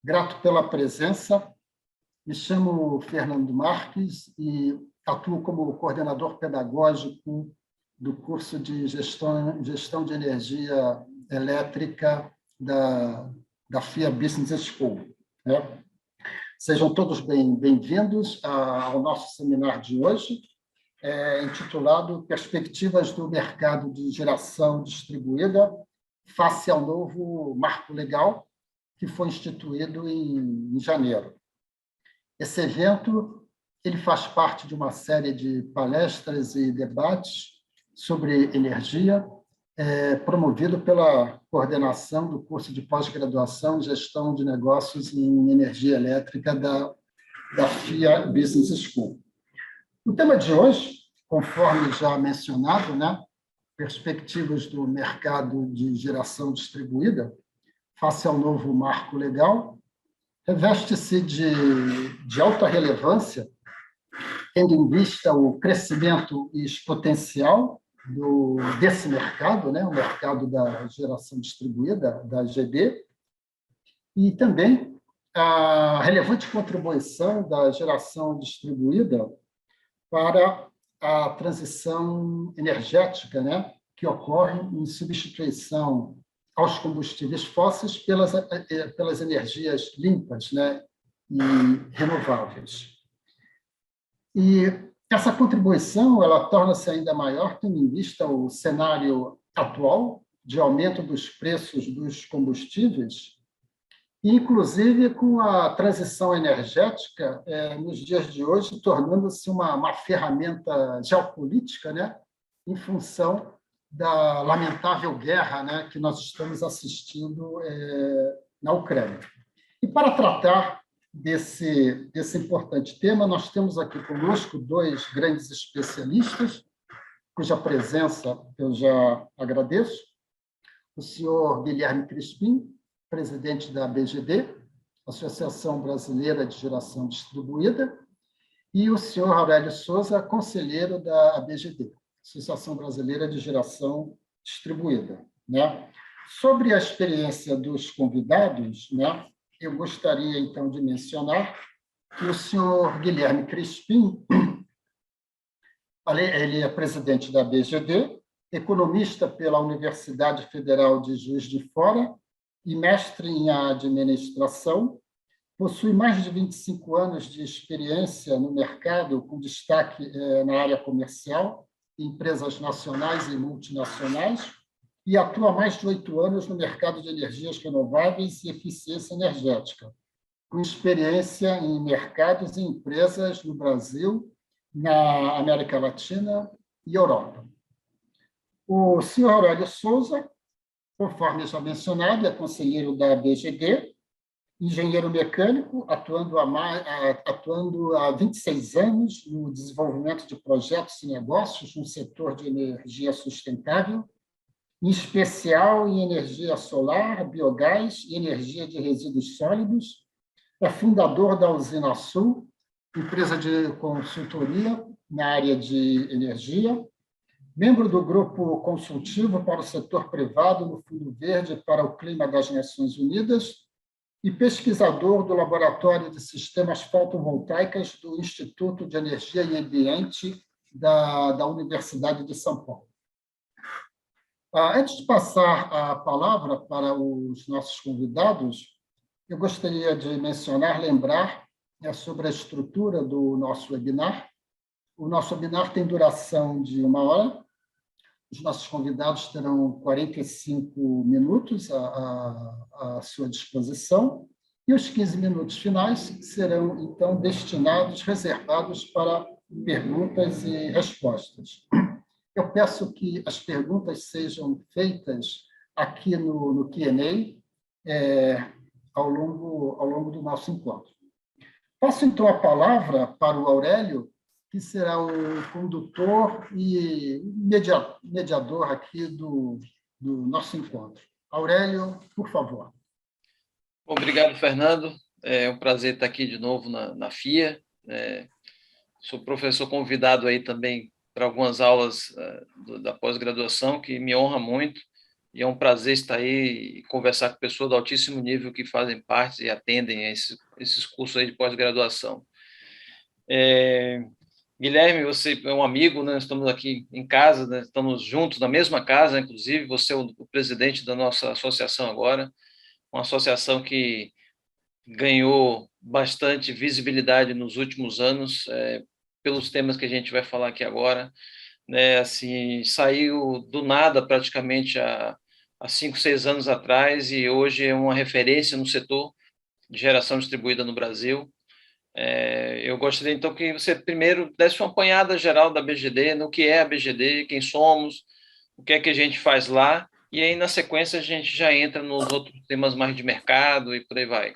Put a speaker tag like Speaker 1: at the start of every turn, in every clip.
Speaker 1: Grato pela presença. Me chamo Fernando Marques e atuo como coordenador pedagógico do curso de Gestão de Energia Elétrica da FIA Business School. Sejam todos bem-vindos ao nosso seminário de hoje, intitulado Perspectivas do Mercado de Geração Distribuída face ao novo marco legal que foi instituído em janeiro. Esse evento ele faz parte de uma série de palestras e debates sobre energia, promovido pela coordenação do curso de pós-graduação em Gestão de Negócios em Energia Elétrica da FIA Business School. O tema de hoje, conforme já mencionado, perspectivas do mercado de geração distribuída face ao novo marco legal, reveste-se de alta relevância, tendo em vista o crescimento exponencial desse mercado, o mercado da geração distribuída, da GB, e também a relevante contribuição da geração distribuída para a transição energética, que ocorre em substituição aos combustíveis fósseis pelas energias limpas, e renováveis. E essa contribuição ela torna-se ainda maior tendo em vista o cenário atual de aumento dos preços dos combustíveis, inclusive com a transição energética nos dias de hoje tornando-se uma ferramenta geopolítica, em função da lamentável guerra, que nós estamos assistindo na Ucrânia. E para tratar desse importante tema, nós temos aqui conosco dois grandes especialistas, cuja presença eu já agradeço, o senhor Guilherme Crispim, presidente da ABGD, Associação Brasileira de Geração Distribuída, e o senhor Aurélio Souza, conselheiro da ABGD, Associação Brasileira de Geração Distribuída. Sobre a experiência dos convidados, eu gostaria, então, de mencionar que o senhor Guilherme Crispim, ele é presidente da ABGD, economista pela Universidade Federal de Juiz de Fora e mestre em administração, possui mais de 25 anos de experiência no mercado, com destaque na área comercial, empresas nacionais e multinacionais, e atua há mais de 8 anos no mercado de energias renováveis e eficiência energética, com experiência em mercados e empresas no Brasil, na América Latina e Europa. O senhor Aurélio Souza, conforme já mencionado, é conselheiro da ABGD, engenheiro mecânico, atuando há 26 anos no desenvolvimento de projetos e negócios no setor de energia sustentável, em especial em energia solar, biogás e energia de resíduos sólidos. É fundador da Usina Sul, empresa de consultoria na área de energia, membro do grupo consultivo para o setor privado no Fundo Verde para o Clima das Nações Unidas e pesquisador do Laboratório de Sistemas Fotovoltaicos do Instituto de Energia e Ambiente da Universidade de São Paulo. Antes de passar a palavra para os nossos convidados, eu gostaria de lembrar sobre a estrutura do nosso webinar. O nosso webinar tem duração de 1 hora. Os nossos convidados terão 45 minutos à sua disposição e os 15 minutos finais serão, então, reservados para perguntas e respostas. Eu peço que as perguntas sejam feitas aqui no Q&A ao longo do nosso encontro. Passo, então, a palavra para o Aurélio, que será o condutor e mediador aqui do nosso encontro. Aurélio, por favor.
Speaker 2: Obrigado, Fernando. É um prazer estar aqui de novo na FIA. Sou professor convidado aí também para algumas aulas da pós-graduação, que me honra muito. e é um prazer estar aí e conversar com pessoas de altíssimo nível que fazem parte e atendem a esses cursos aí de pós-graduação. Guilherme, você é um amigo, né? Estamos aqui em casa, né? Estamos juntos na mesma casa, inclusive, você é o presidente da nossa associação agora, uma associação que ganhou bastante visibilidade nos últimos anos, pelos temas que a gente vai falar aqui agora, né? Assim, saiu do nada praticamente há 5, 6 anos atrás e hoje é uma referência no setor de geração distribuída no Brasil. Eu gostaria, então, que você primeiro desse uma apanhada geral da BGD, no que é a BGD, quem somos, o que é que a gente faz lá, e aí, na sequência, a gente já entra nos outros temas mais de mercado e por aí vai.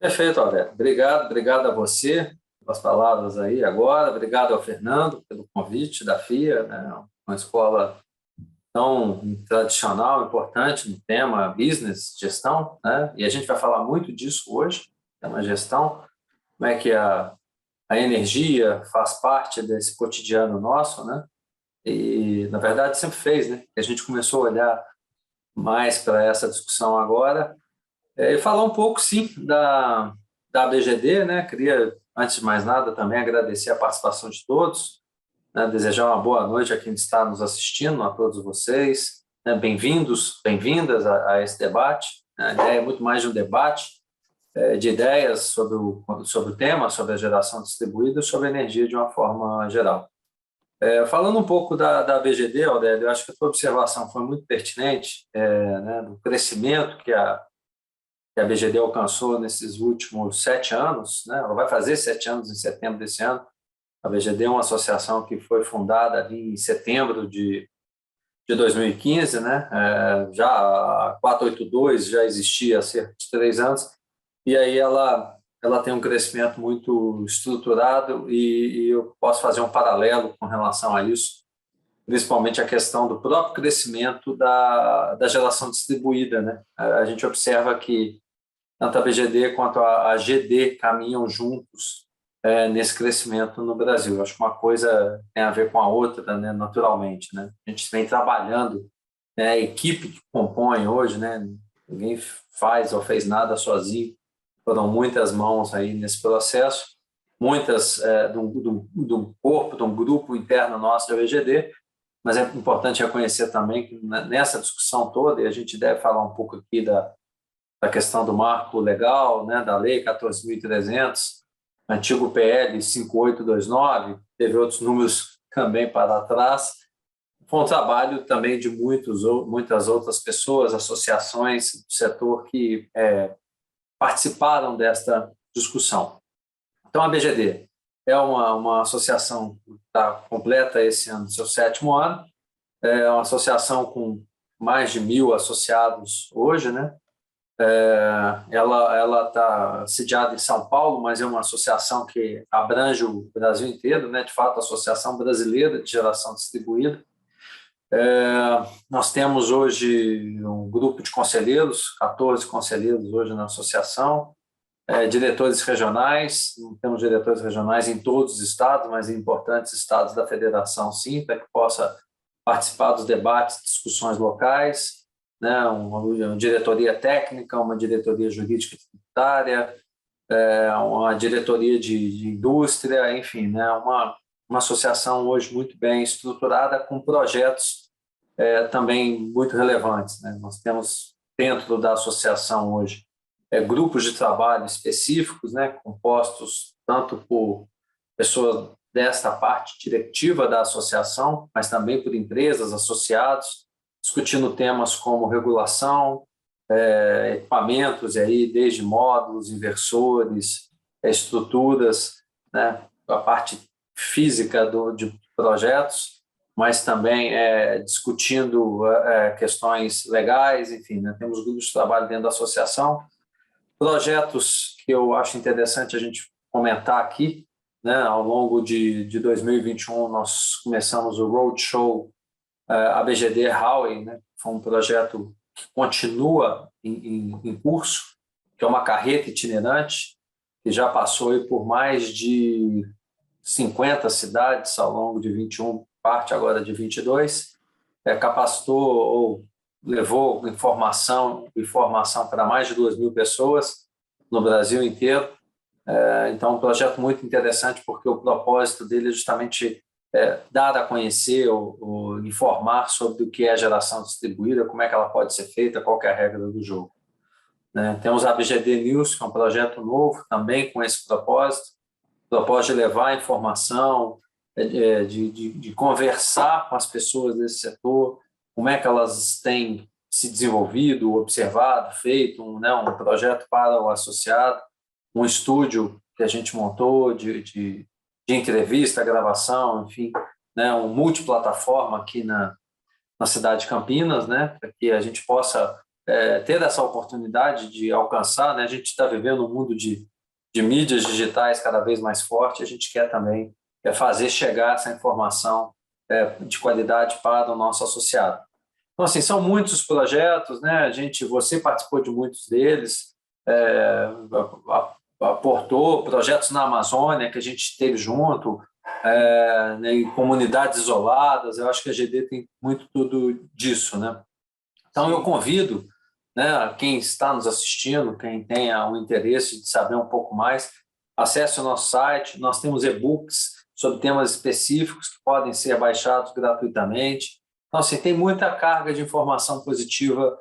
Speaker 3: Perfeito, Alberto. Obrigado a você pelas palavras aí agora. Obrigado ao Fernando pelo convite da FIA, né? Uma escola tão tradicional, importante no tema business, gestão, né? E a gente vai falar muito disso hoje, tema gestão, como é que a energia faz parte desse cotidiano nosso, né? E, na verdade, sempre fez, né? A gente começou a olhar mais para essa discussão agora. E falar um pouco, sim, da BGD, né? Queria, antes de mais nada, também agradecer a participação de todos, né? Desejar uma boa noite a quem está nos assistindo, a todos vocês, né? Bem-vindos, bem-vindas a esse debate. A ideia é muito mais de um debate de ideias sobre o tema, sobre a geração distribuída, sobre a energia de uma forma geral. Falando um pouco da BGD, Aurélio, eu acho que a tua observação foi muito pertinente, né? Do crescimento que a BGD alcançou nesses últimos 7 anos, né? Ela vai fazer 7 anos em setembro desse ano. A BGD é uma associação que foi fundada ali em setembro de 2015, né? Já a 482 já existia há cerca de 3 anos, e aí ela tem um crescimento muito estruturado e eu posso fazer um paralelo com relação a isso, principalmente a questão do próprio crescimento da geração distribuída, né? A gente observa que tanto a BGD quanto a GD caminham juntos nesse crescimento no Brasil. Eu acho que uma coisa tem a ver com a outra, né, naturalmente, né? A gente vem trabalhando, né, a equipe que compõe hoje, né, ninguém faz ou fez nada sozinho, foram muitas mãos aí nesse processo, muitas de um corpo, de um grupo interno nosso da BGD, mas é importante reconhecer também que nessa discussão toda, e a gente deve falar um pouco aqui da questão do marco legal, né, da Lei 14.300, antigo PL 5829, teve outros números também para trás. Foi um trabalho também de muitas outras pessoas, associações do setor que participaram desta discussão. Então, a BGD é uma associação que está completa esse ano, seu 7º ano, é uma associação com mais de 1.000 associados hoje, né? Ela está sediada em São Paulo, mas é uma associação que abrange o Brasil inteiro, né? De fato, a Associação Brasileira de Geração Distribuída. Nós temos hoje um grupo de conselheiros, 14 conselheiros hoje na associação, diretores regionais, não temos diretores regionais em todos os estados, mas em importantes estados da federação, sim, para que possa participar dos debates, discussões locais, né, uma diretoria técnica, uma diretoria jurídica e tributária, uma diretoria de indústria, enfim, né, uma associação hoje muito bem estruturada, com projetos também muito relevantes, né? Nós temos dentro da associação hoje grupos de trabalho específicos, né, compostos tanto por pessoas desta parte diretiva da associação, mas também por empresas, associados, discutindo temas como regulação, equipamentos, e aí, desde módulos, inversores, estruturas, né, a parte física de projetos, mas também discutindo questões legais, enfim, né, temos grupos de trabalho dentro da associação. Projetos que eu acho interessante a gente comentar aqui, né, ao longo de 2021, nós começamos o Roadshow a BGD Highway, né? Foi um projeto que continua em curso, que é uma carreta itinerante, que já passou aí por mais de 50 cidades ao longo de 21, parte agora de 22. capacitou ou levou informação para mais de 2.000 pessoas no Brasil inteiro. Então, um projeto muito interessante, porque o propósito dele é justamente dar a conhecer ou informar sobre o que é a geração distribuída, como é que ela pode ser feita, qual que é a regra do jogo. Temos a BGD News, que é um projeto novo também com esse propósito de levar informação, de conversar com as pessoas desse setor, como é que elas têm se desenvolvido, observado, feito um projeto para o associado, um estúdio que a gente montou de entrevista, gravação, enfim, um multiplataforma aqui na cidade de Campinas, para que a gente possa ter essa oportunidade de alcançar. A gente está vivendo um mundo de mídias digitais cada vez mais forte, a gente quer também fazer chegar essa informação de qualidade para o nosso associado. Então, assim, são muitos os projetos, você participou de muitos deles, aportou projetos na Amazônia que a gente teve junto, em comunidades isoladas. Eu acho que a GD tem muito tudo disso, Então, sim, eu convido quem está nos assistindo, quem tenha o interesse de saber um pouco mais, acesse o nosso site. Nós temos e-books sobre temas específicos que podem ser baixados gratuitamente. Então, assim, tem muita carga de informação positiva,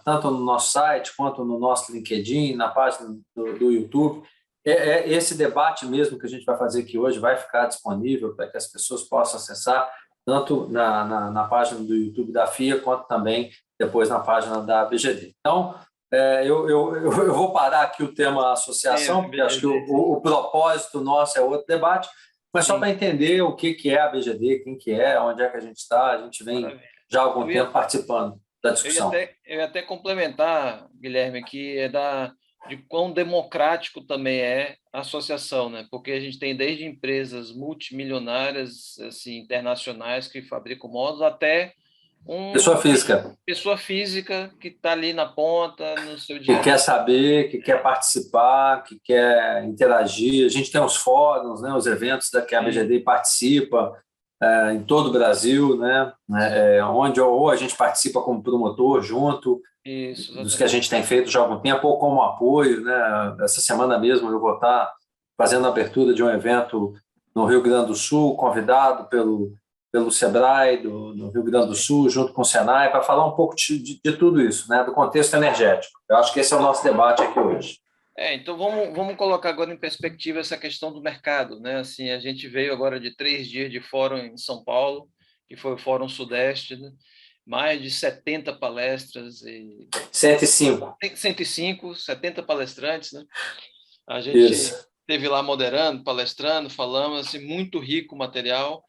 Speaker 3: tanto no nosso site quanto no nosso LinkedIn, na página do YouTube. Esse debate mesmo que a gente vai fazer aqui hoje vai ficar disponível para que as pessoas possam acessar, tanto na página do YouTube da FIA, quanto também depois na página da BGD. Então, eu vou parar aqui o tema associação, porque acho que o propósito nosso é outro debate, mas só para entender o que é a BGD, quem que é, onde é que a gente está. A gente vem já há algum tempo participando da discussão.
Speaker 2: Eu ia até complementar, Guilherme, que de quão democrático também é a associação, porque a gente tem desde empresas multimilionárias, assim, internacionais, que fabricam modos, até pessoa física que está ali na ponta, no seu dia.
Speaker 3: Que quer saber, que quer participar, que quer interagir. A gente tem os fóruns, os eventos que a BGD participa em todo o Brasil, onde ou a gente participa como promotor junto, dos que a gente tem feito já há algum tempo, ou como apoio. Essa semana mesmo eu vou estar fazendo a abertura de um evento no Rio Grande do Sul, convidado pelo SEBRAE do Rio Grande do Sul, junto com o Senai, para falar um pouco de tudo isso, do contexto energético. Eu acho que esse é o nosso debate aqui hoje.
Speaker 2: Então vamos colocar agora em perspectiva essa questão do mercado. Assim, a gente veio agora de 3 dias de fórum em São Paulo, que foi o Fórum Sudeste, mais de 70 palestras. 105, 70 palestrantes. A gente esteve lá moderando, palestrando, falamos, assim, muito rico o material.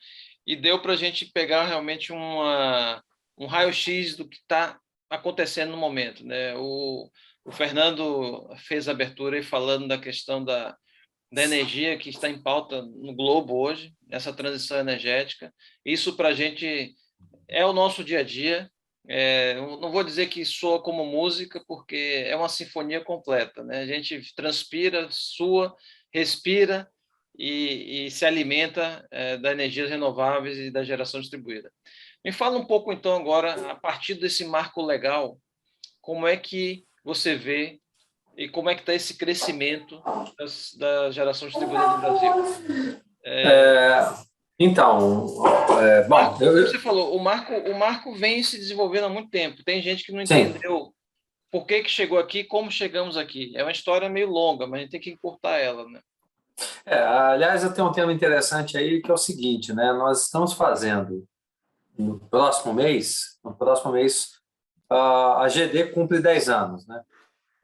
Speaker 2: E deu para a gente pegar realmente um raio-x do que está acontecendo no momento. O Fernando fez a abertura aí falando da questão da energia que está em pauta no globo hoje, essa transição energética. Isso para a gente é o nosso dia a dia. Não vou dizer que soa como música, porque é uma sinfonia completa. A gente transpira, sua, respira, e se alimenta das energias renováveis e da geração distribuída. Me fala um pouco, então, agora, a partir desse marco legal, como é que você vê e como é que está esse crescimento da geração distribuída no Brasil?
Speaker 3: Então,
Speaker 2: bom... Você falou, o marco vem se desenvolvendo há muito tempo. Tem gente que não entendeu por que chegou aqui, como chegamos aqui. É uma história meio longa, mas a gente tem que encurtar ela,
Speaker 3: aliás, eu tenho um tema interessante aí, que é o seguinte, nós estamos fazendo, no próximo mês, a GD cumpre 10 anos.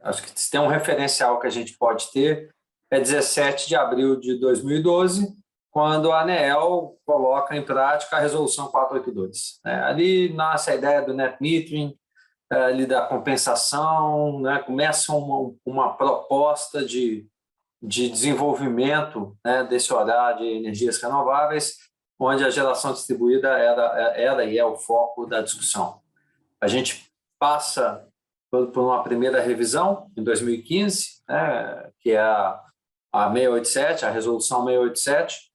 Speaker 3: Acho que se tem um referencial que a gente pode ter, é 17 de abril de 2012, quando a ANEEL coloca em prática a Resolução 482. Ali nasce a ideia do net metering, ali da compensação, começa uma proposta de desenvolvimento desse horário de energias renováveis, onde a geração distribuída era e é o foco da discussão. A gente passa por uma primeira revisão, em 2015, que é a 687, a Resolução 687,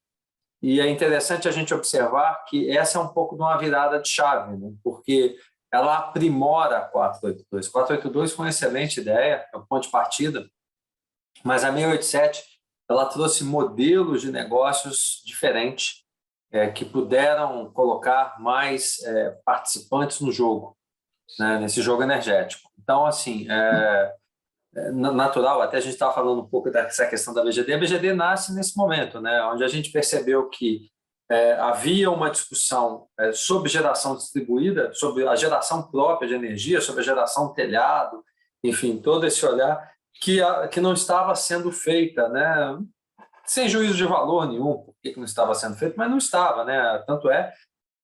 Speaker 3: E é interessante a gente observar que essa é um pouco de uma virada de chave, né? Porque ela aprimora a 482. 482 foi uma excelente ideia, é um ponto de partida, mas a 687 ela trouxe modelos de negócios diferentes que puderam colocar mais participantes no jogo, né? Nesse jogo energético. Então, assim, natural, até a gente estava falando um pouco dessa questão da BGD. A BGD nasce nesse momento, né, onde a gente percebeu que havia uma discussão sobre geração distribuída, sobre a geração própria de energia, sobre a geração telhado, enfim, todo esse olhar que não estava sendo feita, né, sem juízo de valor nenhum, por que não estava sendo feito, mas não estava, né, tanto é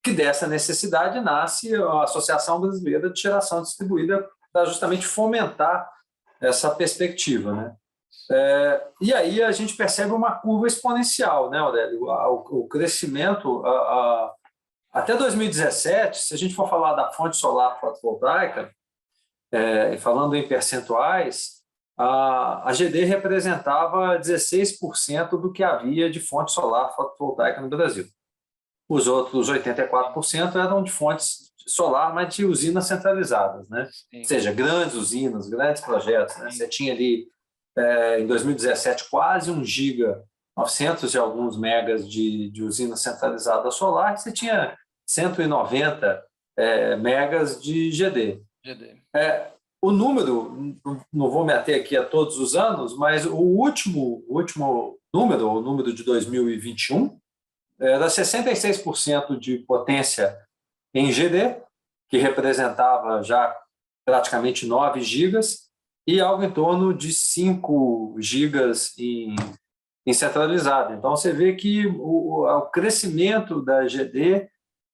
Speaker 3: que dessa necessidade nasce a Associação Brasileira de Geração Distribuída para justamente fomentar essa perspectiva, né? E aí a gente percebe uma curva exponencial, né, Aurélio? O crescimento até 2017, se a gente for falar da fonte solar fotovoltaica, falando em percentuais, a GD representava 16% do que havia de fonte solar fotovoltaica no Brasil. Os outros 84% eram de fontes solar, mas de usinas centralizadas, né? Ou seja, grandes usinas, grandes projetos, né? Você tinha ali, em 2017, quase 1 giga, 900 e alguns megas de usina centralizada solar, e você tinha 190 megas de GD. O número, não vou me ater aqui a todos os anos, mas o último número, o número de 2021, era 66% de potência em GD, que representava já praticamente 9 gigas, e algo em torno de 5 gigas em centralizado. Então, você vê que o crescimento da GD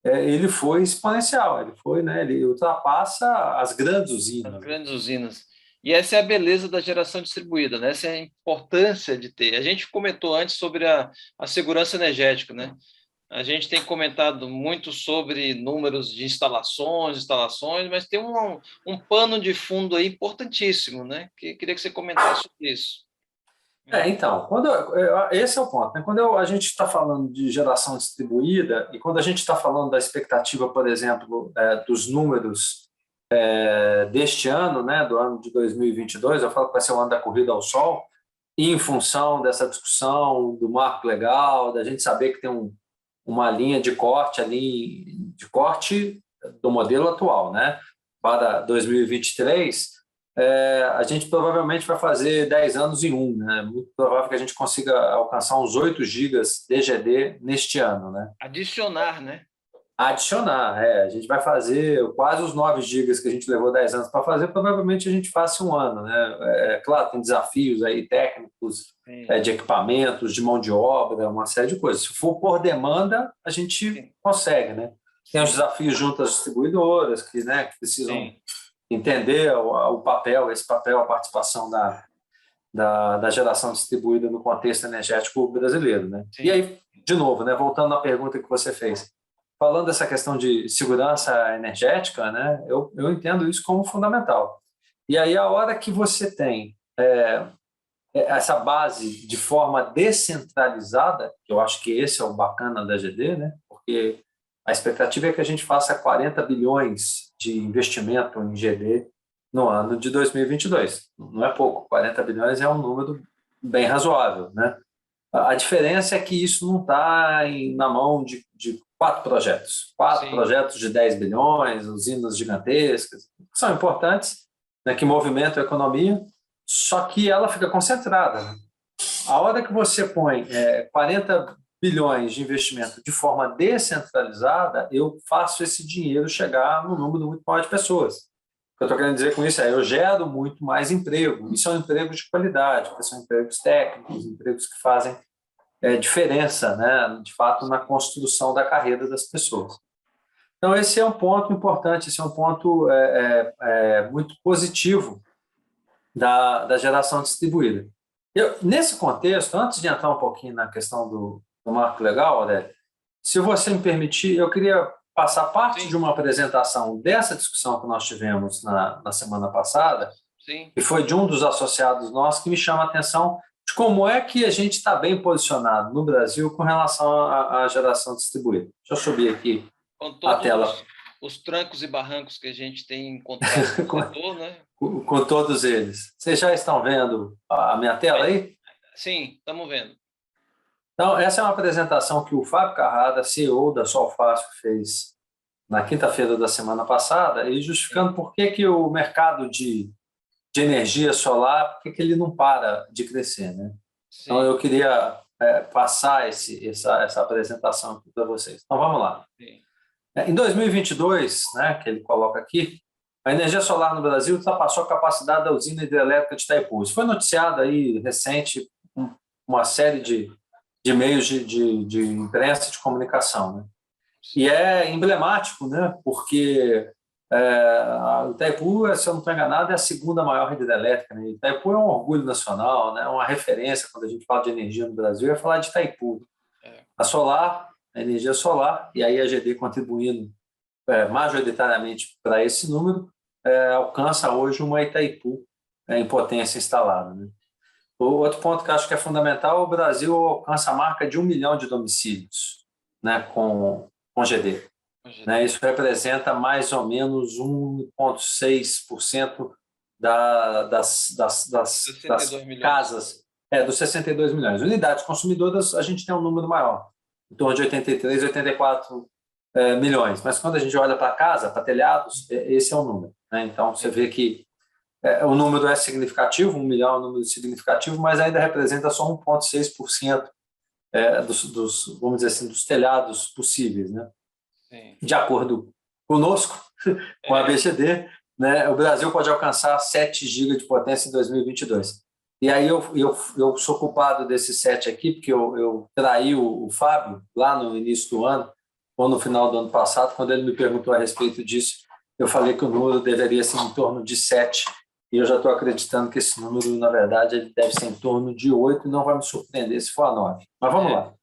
Speaker 3: ele foi exponencial, ele ultrapassa as grandes usinas.
Speaker 2: As grandes usinas. E essa é a beleza da geração distribuída, né? Essa é a importância de ter. A gente comentou antes sobre a segurança energética, né? A gente tem comentado muito sobre números de instalações, mas tem um pano de fundo aí importantíssimo, né? Queria que você comentasse sobre isso.
Speaker 3: Então, esse é o ponto, né? Quando a gente está falando de geração distribuída e quando a gente está falando da expectativa, por exemplo, dos números deste ano, né, do ano de 2022, eu falo que vai ser o ano da corrida ao sol, e em função dessa discussão do marco legal, da gente saber que tem uma linha de corte ali, de corte do modelo atual, né, para 2023, a gente provavelmente vai fazer 10 anos em um, né? Muito provável que a gente consiga alcançar uns 8 gigas de GD neste ano, né?
Speaker 2: Adicionar, né?
Speaker 3: Adicionar, a gente vai fazer quase os 9 gigas que a gente levou 10 anos para fazer, provavelmente a gente faça um ano, né? Claro, tem desafios aí técnicos, de equipamentos, de mão de obra, uma série de coisas. Se for por demanda, a gente consegue, né? Tem os desafios junto às distribuidoras que precisam entender esse papel, a participação da geração distribuída no contexto energético brasileiro, né? E aí, de novo, né, voltando à pergunta que você fez, falando dessa questão de segurança energética, né, eu entendo isso como fundamental. E aí, a hora que você tem essa base de forma descentralizada, que eu acho que esse é o bacana da GD, né, porque a expectativa é que a gente faça 40 bilhões de investimento em GD no ano de 2022. Não é pouco, 40 bilhões é um número bem razoável, né? A diferença é que isso não está na mão de 4 projetos. 4 projetos de 10 bilhões, usinas gigantescas, que são importantes, né, que movimentam a economia, só que ela fica concentrada, né? A hora que você põe 40 bilhões de investimento de forma descentralizada, eu faço esse dinheiro chegar no número muito maior de pessoas. O que eu estou querendo dizer com isso eu gero muito mais emprego, e são empregos de qualidade, porque são empregos técnicos, empregos que fazem diferença, né, de fato, na construção da carreira das pessoas. Então, esse é um ponto importante, esse é um ponto muito positivo da geração distribuída. Nesse contexto, antes de entrar um pouquinho na questão do marco legal, Aurélio, se você me permitir, eu queria passar parte de uma apresentação dessa discussão que nós tivemos na semana passada, e foi de um dos associados nossos que me chama a atenção de como é que a gente está bem posicionado no Brasil com relação à geração distribuída. Deixa eu subir aqui
Speaker 2: Com
Speaker 3: a
Speaker 2: todos
Speaker 3: tela.
Speaker 2: os trancos e barrancos que a gente tem encontrado no setor, né?
Speaker 3: Com todos eles. Vocês já estão vendo a minha tela aí?
Speaker 2: Sim, estamos vendo.
Speaker 3: Então, essa é uma apresentação que o Fábio Carrada, CEO da Solfácil, fez na quinta-feira da semana passada, e justificando por que o mercado de energia solar, por que ele não para de crescer, né?
Speaker 2: Sim.
Speaker 3: Então, eu queria passar essa apresentação aqui para vocês. Então, vamos lá.
Speaker 2: Sim.
Speaker 3: Em 2022, né, que ele coloca aqui, a energia solar no Brasil ultrapassou a capacidade da usina hidrelétrica de Itaipu. Isso foi noticiado aí recente, uma série de meios de imprensa e de comunicação, né? E é emblemático, né, porque a Itaipu, se eu não estou enganado, é a segunda maior rede hidrelétrica, né? Itaipu é um orgulho nacional, né? Uma referência quando a gente fala de energia no Brasil, é falar de Itaipu. A solar, a energia solar, e aí a GD contribuindo majoritariamente para esse número, alcança hoje uma Itaipu em potência instalada, né? O outro ponto que eu acho que é fundamental, o Brasil alcança a marca de 1 milhão de domicílios, né, com GD. Né? Isso representa mais ou menos 1,6% das casas, dos 62 milhões. Unidades consumidoras, a gente tem um número maior, em torno de 83, 84 milhões. Mas quando a gente olha para casa, para telhados, esse é o número. Né? Então, você vê que o número é significativo, 1 milhão é um número significativo, mas ainda representa só 1,6% dos, vamos dizer assim, dos telhados possíveis, né? Sim. De acordo conosco, com a BCD, né, o Brasil pode alcançar 7 GB de potência em 2022. E aí eu sou culpado desses 7 aqui, porque eu traí o Fábio lá no início do ano, ou no final do ano passado, quando ele me perguntou a respeito disso, eu falei que o número deveria ser em torno de 7, e eu já estou acreditando que esse número, na verdade, ele deve ser em torno de 8, e não vai me surpreender se for a 9. Mas vamos lá.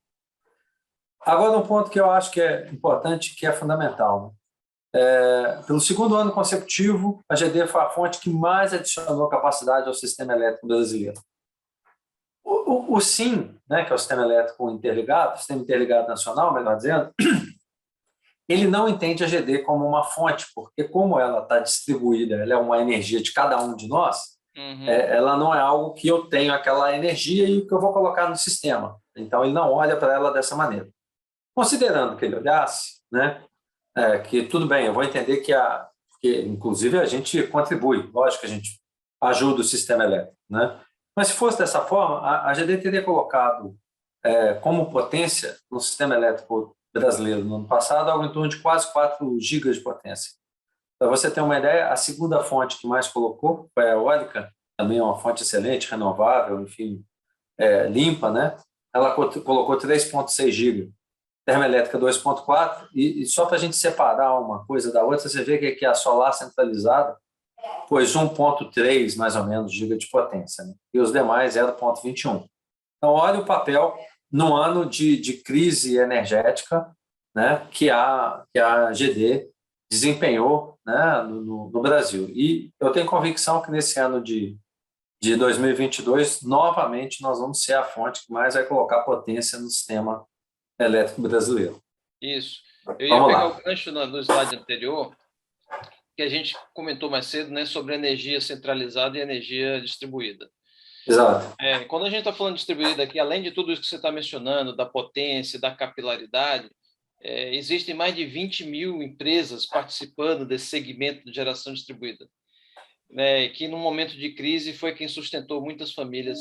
Speaker 3: Agora, um ponto que eu acho que é importante, que é fundamental. Pelo segundo ano consecutivo, a GD foi a fonte que mais adicionou capacidade ao sistema elétrico brasileiro. O SIM, né, que é o Sistema Elétrico Interligado, Sistema Interligado Nacional, melhor dizendo, ele não entende a GD como uma fonte, porque como ela está distribuída, ela é uma energia de cada um de nós, ela não é algo que eu tenho aquela energia e que eu vou colocar no sistema. Então, ele não olha para ela dessa maneira. Considerando que ele olhasse, né, que tudo bem, eu vou entender que inclusive a gente contribui, lógico que a gente ajuda o sistema elétrico, né? Mas se fosse dessa forma, a GD teria colocado como potência no sistema elétrico brasileiro no ano passado algo em torno de quase 4 gigas de potência. Para você ter uma ideia, a segunda fonte que mais colocou foi a eólica, também é uma fonte excelente, renovável, enfim, limpa, né? Ela colocou 3,6 gigas. Termoelétrica 2,4, e só para a gente separar uma coisa da outra, você vê que aqui a solar centralizada pôs 1,3 mais ou menos giga de potência, né? E os demais 0,21. Então, olha o papel no ano de crise energética, né, que a GD desempenhou, né, no Brasil. E eu tenho convicção que nesse ano de 2022, novamente, nós vamos ser a fonte que mais vai colocar potência no sistema elétrico brasileiro.
Speaker 2: Isso. Eu ia pegar o gancho no slide anterior, que a gente comentou mais cedo, né, sobre energia centralizada e energia distribuída.
Speaker 3: Exato.
Speaker 2: Quando a gente está falando de distribuída aqui, além de tudo isso que você está mencionando, da potência, da capilaridade, existem mais de 20 mil empresas participando desse segmento de geração distribuída, né, que no momento de crise foi quem sustentou muitas famílias.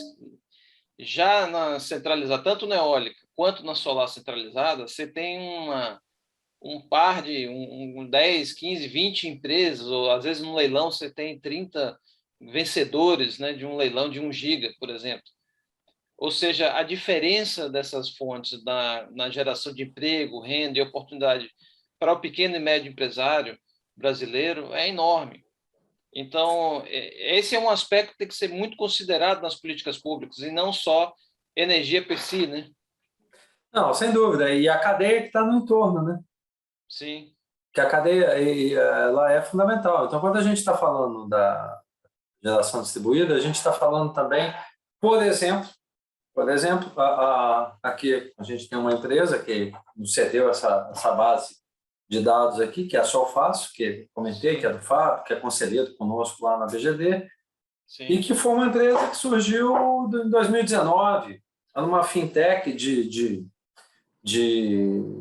Speaker 2: Já na centralizada, tanto na eólica quanto na solar centralizada, você tem um par de 10, 15, 20 empresas, ou às vezes no leilão você tem 30 vencedores, né, de um leilão de 1 giga, por exemplo. Ou seja, a diferença dessas fontes na geração de emprego, renda e oportunidade para o pequeno e médio empresário brasileiro é enorme. Então, esse é um aspecto que tem que ser muito considerado nas políticas públicas, e não só energia per si, né?
Speaker 3: Não, sem dúvida. E a cadeia que está no entorno, né?
Speaker 2: Sim.
Speaker 3: Que a cadeia ela é fundamental. Então, quando a gente está falando da geração distribuída, a gente está falando também, por exemplo, Por exemplo, aqui a gente tem uma empresa que nos cedeu essa base de dados aqui, que é a Solfácil, que comentei, que é do Fábio, que é conselheiro conosco lá na BGD,
Speaker 2: Sim.
Speaker 3: e que foi uma empresa que surgiu em 2019, numa fintech de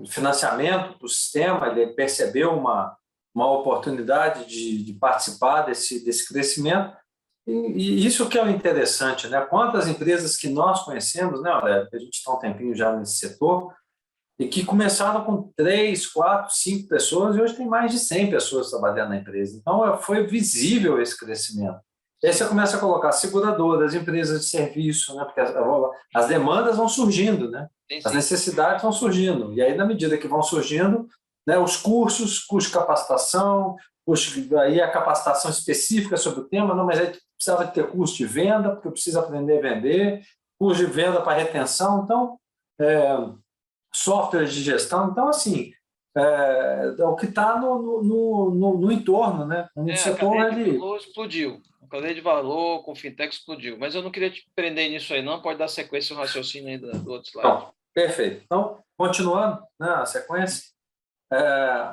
Speaker 3: financiamento para o sistema. Ele percebeu uma oportunidade de participar desse crescimento. E isso que é o interessante, né? Quantas empresas que nós conhecemos, né, Aurélio, que a gente está um tempinho já nesse setor, e que começaram com 3, 4, 5 pessoas, e hoje tem mais de 100 pessoas trabalhando na empresa. Então, foi visível esse crescimento. E aí você começa a colocar seguradoras, empresas de serviço, né? Porque as demandas vão surgindo, né? As necessidades vão surgindo. E aí, na medida que vão surgindo, né, os cursos de capacitação, aí a capacitação específica sobre o tema, não, mas aí precisava ter curso de venda, porque eu preciso aprender a vender, curso de venda para retenção, então, softwares de gestão. Então, assim, é o que está no entorno, né? No setor,
Speaker 2: a cadeia de valor explodiu. A cadeia de valor com fintech explodiu. Mas eu não queria te prender nisso aí, não. Pode dar sequência ao raciocínio aí do outro slide.
Speaker 3: Então, perfeito. Então, continuando, né, a sequência,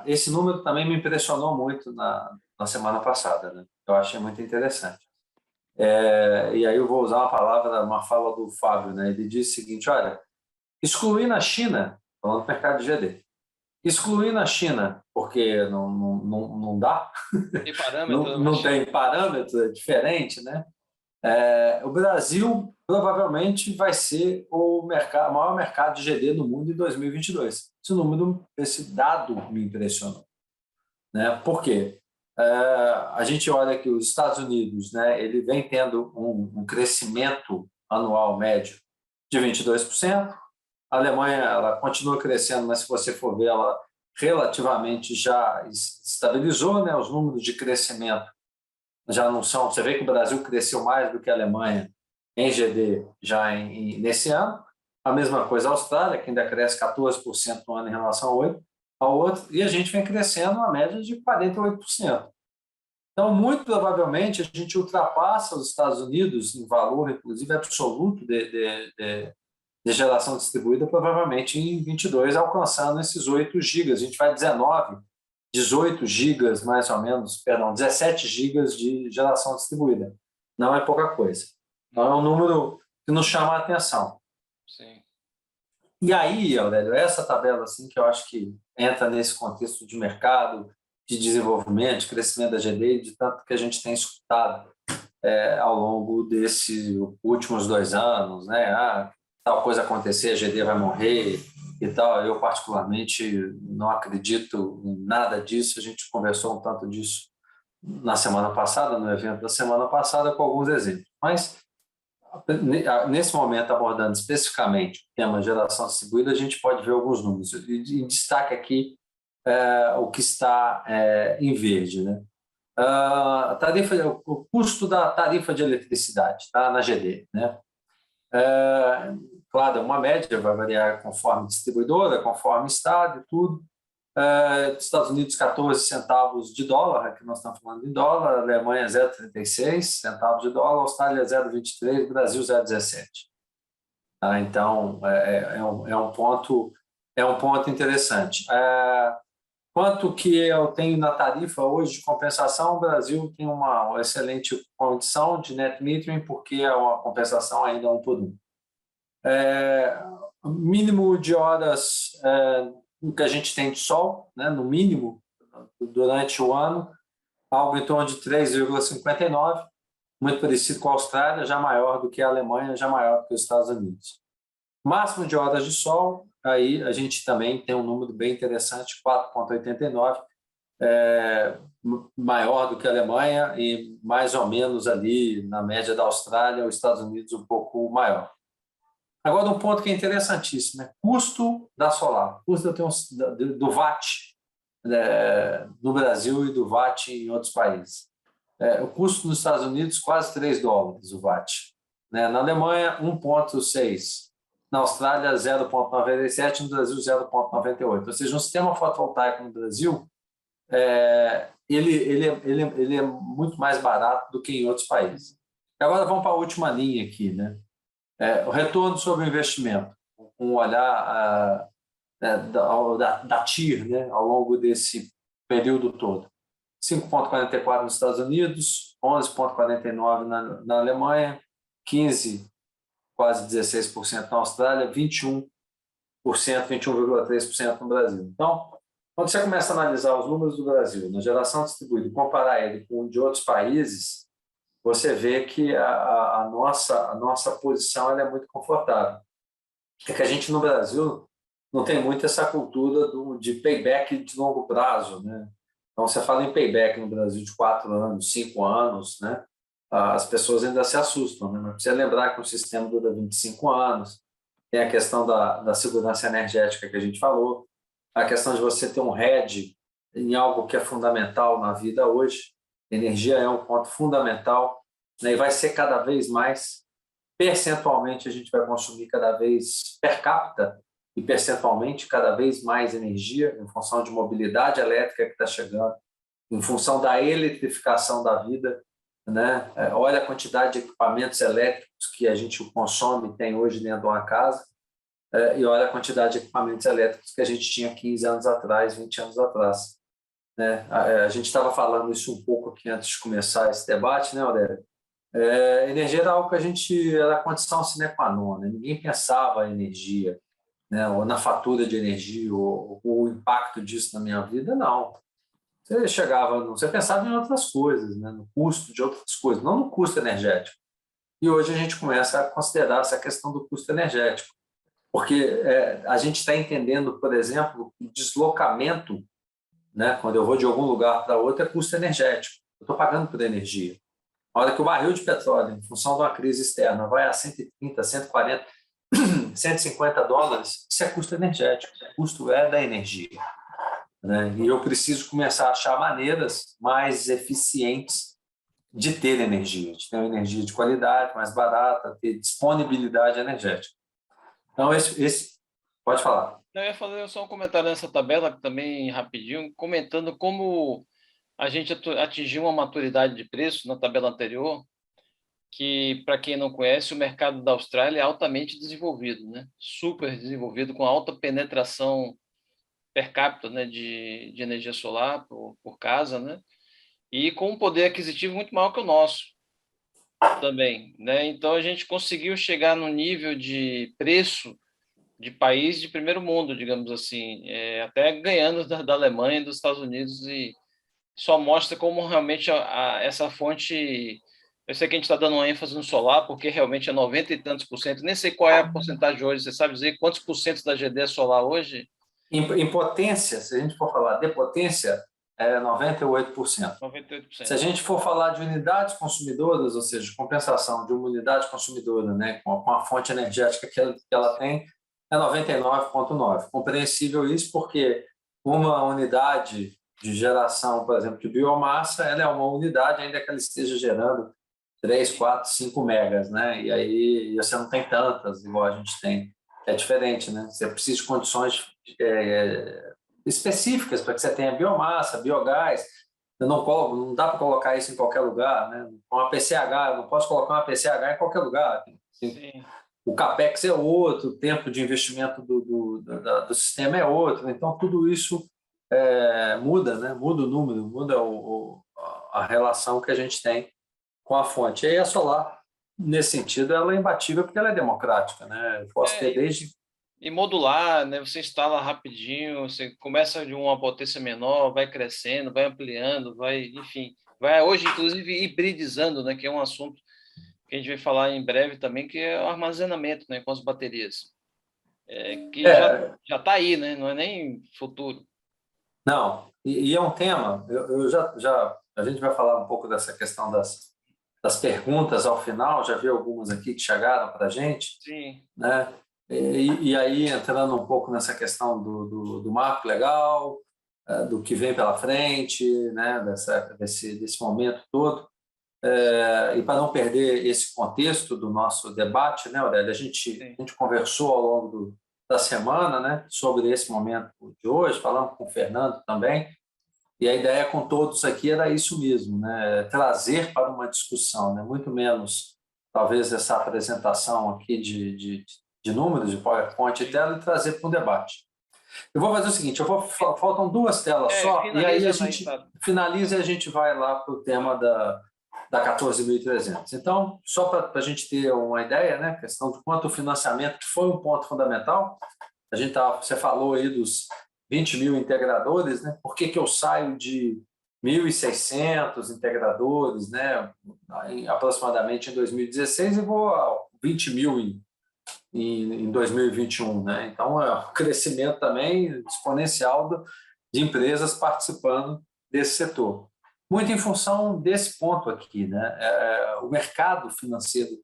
Speaker 3: esse número também me impressionou muito na semana passada, né? Eu achei muito interessante. E aí eu vou usar uma fala do Fábio, né? Ele disse o seguinte: olha, excluir na China, falando do mercado de GD, excluir na China, porque não dá,
Speaker 2: tem parâmetro,
Speaker 3: não tem parâmetro, é diferente, né? O Brasil provavelmente vai ser o maior mercado de GD no mundo em 2022. Esse dado me impressionou, né? Por quê? A gente olha que os Estados Unidos, né, ele vem tendo um crescimento anual médio de 22%. A Alemanha, ela continua crescendo, mas se você for ver, ela relativamente já estabilizou, né? Os números de crescimento já não são. Você vê que o Brasil cresceu mais do que a Alemanha em GD já nesse ano. A mesma coisa a Austrália, que ainda cresce 14% no ano em relação ao outro, e a gente vem crescendo uma média de 48%. Então, muito provavelmente, a gente ultrapassa os Estados Unidos em valor, inclusive absoluto, de geração distribuída, provavelmente em 22, alcançando esses 8 gigas. A gente vai 18 gigas, mais ou menos, 17 gigas de geração distribuída. Não é pouca coisa. Então, é um número que nos chama a atenção.
Speaker 2: Sim.
Speaker 3: E aí, Aurélio, essa tabela assim, que eu acho que entra nesse contexto de mercado, de desenvolvimento, de crescimento da GD, de tanto que a gente tem escutado ao longo desses últimos 2 anos, né? Tal coisa acontecer, a GD vai morrer e tal. Eu, particularmente, não acredito em nada disso. A gente conversou um tanto disso na semana passada, no evento da semana passada, com alguns exemplos. Mas, nesse momento, abordando especificamente o tema geração distribuída, a gente pode ver alguns números. E destaque aqui o que está em verde, né? O custo da tarifa de eletricidade, tá? Na GD, né? Claro, uma média, vai variar conforme distribuidora, conforme estado e tudo. Estados Unidos, 14 centavos de dólar, aqui nós estamos falando em dólar, Alemanha, 0,36 centavos de dólar, Austrália, 0,23, Brasil, 0,17. Tá? Então, é um ponto interessante. Quanto que eu tenho na tarifa hoje de compensação? O Brasil tem uma excelente condição de net metering, porque é uma compensação ainda 1 por 1. Mínimo de horas que a gente tem de sol, né, no mínimo, durante o ano, algo em torno de 3,59, muito parecido com a Austrália, já maior do que a Alemanha, já maior do que os Estados Unidos. Máximo de horas de sol, aí a gente também tem um número bem interessante, 4,89, maior do que a Alemanha e mais ou menos ali na média da Austrália, os Estados Unidos um pouco maior. Agora, um ponto que é interessantíssimo, né? Custo da solar, custo do VAT no Brasil e do VAT em outros países. O custo nos Estados Unidos, quase $3 o VAT. Na Alemanha, 1,6. Na Austrália, 0,97. No Brasil, 0,98. Ou seja, um sistema fotovoltaico no Brasil, ele é muito mais barato do que em outros países. Agora, vamos para a última linha aqui, né? O retorno sobre o investimento, um olhar da TIR, né, ao longo desse período todo. 5,44 nos Estados Unidos, 11,49 na Alemanha, 15, quase 16% na Austrália, 21%, 21,3% no Brasil. Então, quando você começa a analisar os números do Brasil na geração distribuída e comparar ele com o de outros países, você vê que a nossa posição ela é muito confortável. É que a gente, no Brasil, não tem muito essa cultura de payback de longo prazo, né? Então, você fala em payback no Brasil de 4 anos, 5 anos, né? As pessoas ainda se assustam, né? Mas precisa lembrar que o sistema dura 25 anos, tem a questão da segurança energética que a gente falou, a questão de você ter um hedge em algo que é fundamental na vida hoje. Energia é um ponto fundamental, né? E vai ser cada vez mais. Percentualmente, a gente vai consumir cada vez per capita e percentualmente cada vez mais energia em função de mobilidade elétrica que está chegando, em função da eletrificação da vida, né? Olha a quantidade de equipamentos elétricos que a gente consome e tem hoje dentro de uma casa, e olha a quantidade de equipamentos elétricos que a gente tinha 15 anos atrás, 20 anos atrás, né? A gente estava falando isso um pouco aqui antes de começar esse debate, né, Aurélio? Energia era algo que a gente era a condição sine qua non, né? Ninguém pensava em energia, né? Ou na fatura de energia, ou o impacto disso na minha vida, não. Você pensava em outras coisas, né? No custo de outras coisas, não no custo energético. E hoje a gente começa a considerar essa questão do custo energético, porque a gente está entendendo, por exemplo, o deslocamento, né? Quando eu vou de algum lugar para outro, é custo energético. Eu estou pagando por energia. A hora que o barril de petróleo, em função de uma crise externa, vai a 130, 140, 150 dólares, isso é custo energético, o custo é da energia, né? E eu preciso começar a achar maneiras mais eficientes de ter energia, de ter uma energia de qualidade, mais barata, ter disponibilidade energética. Então, pode falar.
Speaker 2: Eu ia fazer só um comentário nessa tabela, também rapidinho, comentando como a gente atingiu uma maturidade de preço na tabela anterior, que, para quem não conhece, o mercado da Austrália é altamente desenvolvido, né? Super desenvolvido, com alta penetração per capita, né, de energia solar por casa, né? E com um poder aquisitivo muito maior que o nosso também, né? Então, a gente conseguiu chegar no nível de preço de país de primeiro mundo, digamos assim, até ganhando da Alemanha e dos Estados Unidos, e só mostra como realmente essa fonte. Eu sei que a gente está dando uma ênfase no solar, porque realmente é 90 e tantos por cento, nem sei qual é a porcentagem hoje, você sabe dizer quantos por cento da GD é solar hoje?
Speaker 3: Em potência, se a gente for falar de potência, é 98%.
Speaker 2: 98%.
Speaker 3: Se a gente for falar de unidades consumidoras, ou seja, compensação de uma unidade consumidora, né, com a fonte energética que ela tem, é 99,9%. Compreensível isso porque uma unidade de geração, por exemplo, de biomassa, ela é uma unidade ainda que ela esteja gerando 3, 4, 5 megas, né? E aí você não tem tantas igual a gente tem. É diferente, né? Você precisa de condições específicas para que você tenha biomassa, biogás. Não dá para colocar isso em qualquer lugar, né? Uma PCH, eu não posso colocar uma PCH em qualquer lugar.
Speaker 2: Sim.
Speaker 3: O CAPEX é outro, o tempo de investimento do sistema é outro. Então, tudo isso muda, né? Muda o número, muda a relação que a gente tem com a fonte. E aí a solar, nesse sentido, ela é imbatível porque ela é democrática, né? Eu posso ter desde...
Speaker 2: E modular, né? Você instala rapidinho, você começa de uma potência menor, vai crescendo, vai ampliando, enfim, vai hoje, inclusive, hibridizando, né? Que é um assunto que a gente vai falar em breve também, que é o armazenamento, né? Com as baterias. Que já está aí, né? Não é nem futuro.
Speaker 3: Não, e é um tema, a gente vai falar um pouco dessa questão das perguntas ao final, já vi algumas aqui que chegaram para a gente.
Speaker 2: Sim.
Speaker 3: Né? E aí, entrando um pouco nessa questão do marco legal, do que vem pela frente, né? desse momento todo, e para não perder esse contexto do nosso debate, né, Aurélio? A gente conversou ao longo da semana, né, sobre esse momento de hoje, falamos com o Fernando também, e a ideia com todos aqui era isso mesmo, né, trazer para uma discussão, né, muito menos talvez essa apresentação aqui de números, de PowerPoint e tela, e trazer para um debate. Eu vou fazer o seguinte, faltam 2 telas só, e aí a gente finaliza e a gente vai lá para o tema da 14.300. Então, só para a gente ter uma ideia, né, questão de quanto o financiamento, que foi um ponto fundamental, você falou aí dos 20 mil integradores, né? Por que eu saio de 1.600 integradores, né, aproximadamente em 2016, e vou a 20 mil em 2021, né? Então, é um crescimento também exponencial de empresas participando desse setor. Muito em função desse ponto aqui, né? O mercado financeiro,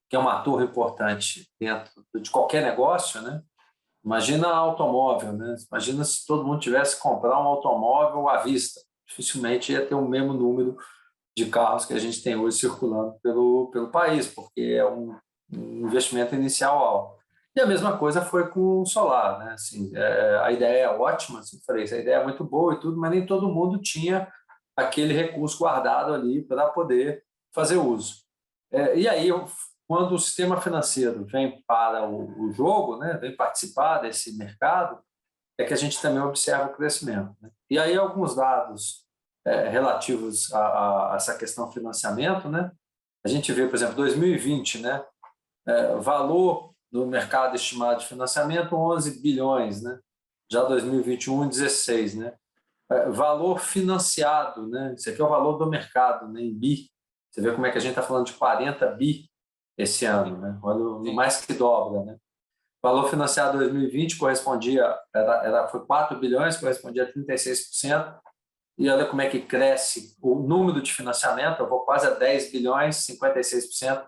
Speaker 3: que é um ator importante dentro de qualquer negócio, né? Imagina automóvel, né? Imagina se todo mundo tivesse que comprar um automóvel à vista. Dificilmente ia ter o mesmo número de carros que a gente tem hoje circulando pelo país, porque é um investimento inicial alto. E a mesma coisa foi com o solar, né? Assim, a ideia é ótima, assim, falei, essa ideia é muito boa e tudo, mas nem todo mundo tinha aquele recurso guardado ali para poder fazer uso. E aí, quando o sistema financeiro vem para o jogo, né, vem participar desse mercado, é que a gente também observa o crescimento, né? E aí alguns dados relativos a essa questão do financiamento, né? A gente vê, por exemplo, 2020, né, valor do mercado estimado de financiamento 11 bilhões, né? Já 2021, 16, né? Valor financiado, né? Esse aqui é o valor do mercado, né, em bi. Você vê como é que a gente está falando de 40 bi esse ano, né? Olha, mais que dobra, né? O valor financiado em 2020 foi 4 bilhões, correspondia a 36%, e olha como é que cresce o número de financiamento, eu vou quase a 10 bilhões, 56%,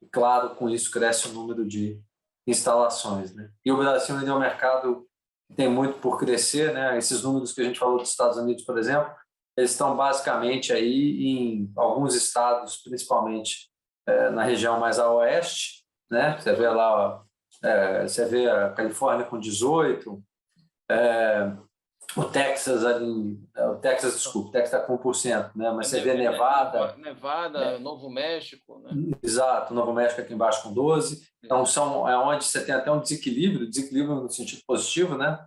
Speaker 3: e claro, com isso cresce o número de instalações, né? E o Brasil ainda é um mercado que tem muito por crescer, né? Esses números que a gente falou dos Estados Unidos, por exemplo, eles estão basicamente aí em alguns estados, principalmente na região mais a oeste, né? Você vê lá, você vê a Califórnia com 18, o Texas desculpa, o Texas está com 1%, né? Mas você vê
Speaker 2: Nevada, Novo México, né?
Speaker 3: Exato, Novo México aqui embaixo com 12. Então, onde você tem até um desequilíbrio no sentido positivo, né?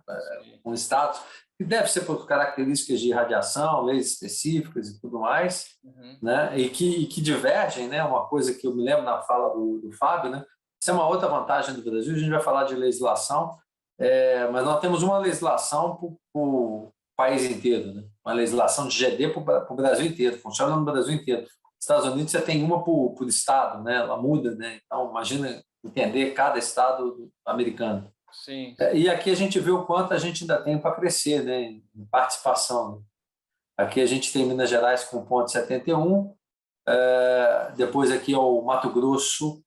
Speaker 3: Com estados, que deve ser por características de radiação, leis específicas e tudo mais, né? E que divergem, né? Uma coisa que eu me lembro na fala do Fábio, né? Isso é uma outra vantagem do Brasil, a gente vai falar de legislação, mas nós temos uma legislação para o país inteiro, né? Uma legislação de GD para o Brasil inteiro, funciona no Brasil inteiro. Nos Estados Unidos você tem uma por estado, né? Ela muda, né? Então, imagina entender cada estado americano.
Speaker 2: Sim.
Speaker 3: E aqui a gente vê o quanto a gente ainda tem para crescer, né? Em participação. Aqui a gente tem Minas Gerais com 0,71, depois aqui é o Mato Grosso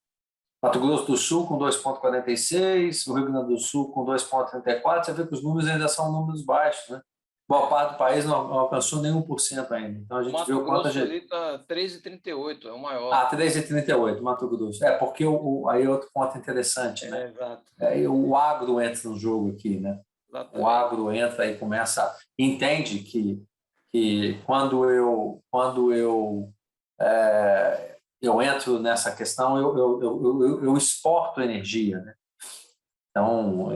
Speaker 3: do Sul com 2,46, o Rio Grande do Sul com 2,34, você vê que os números ainda são números baixos, né? Boa parte do país não alcançou nem 1% ainda. Então a gente vê o quanto a gente...
Speaker 2: está 3,38, é o maior.
Speaker 3: 3,38, Mato Grosso. Porque aí é outro ponto interessante, né?
Speaker 2: Exato.
Speaker 3: O agro entra no jogo aqui, né? Exatamente. O agro entra e entende que quando eu entro nessa questão, eu exporto energia, né? Então,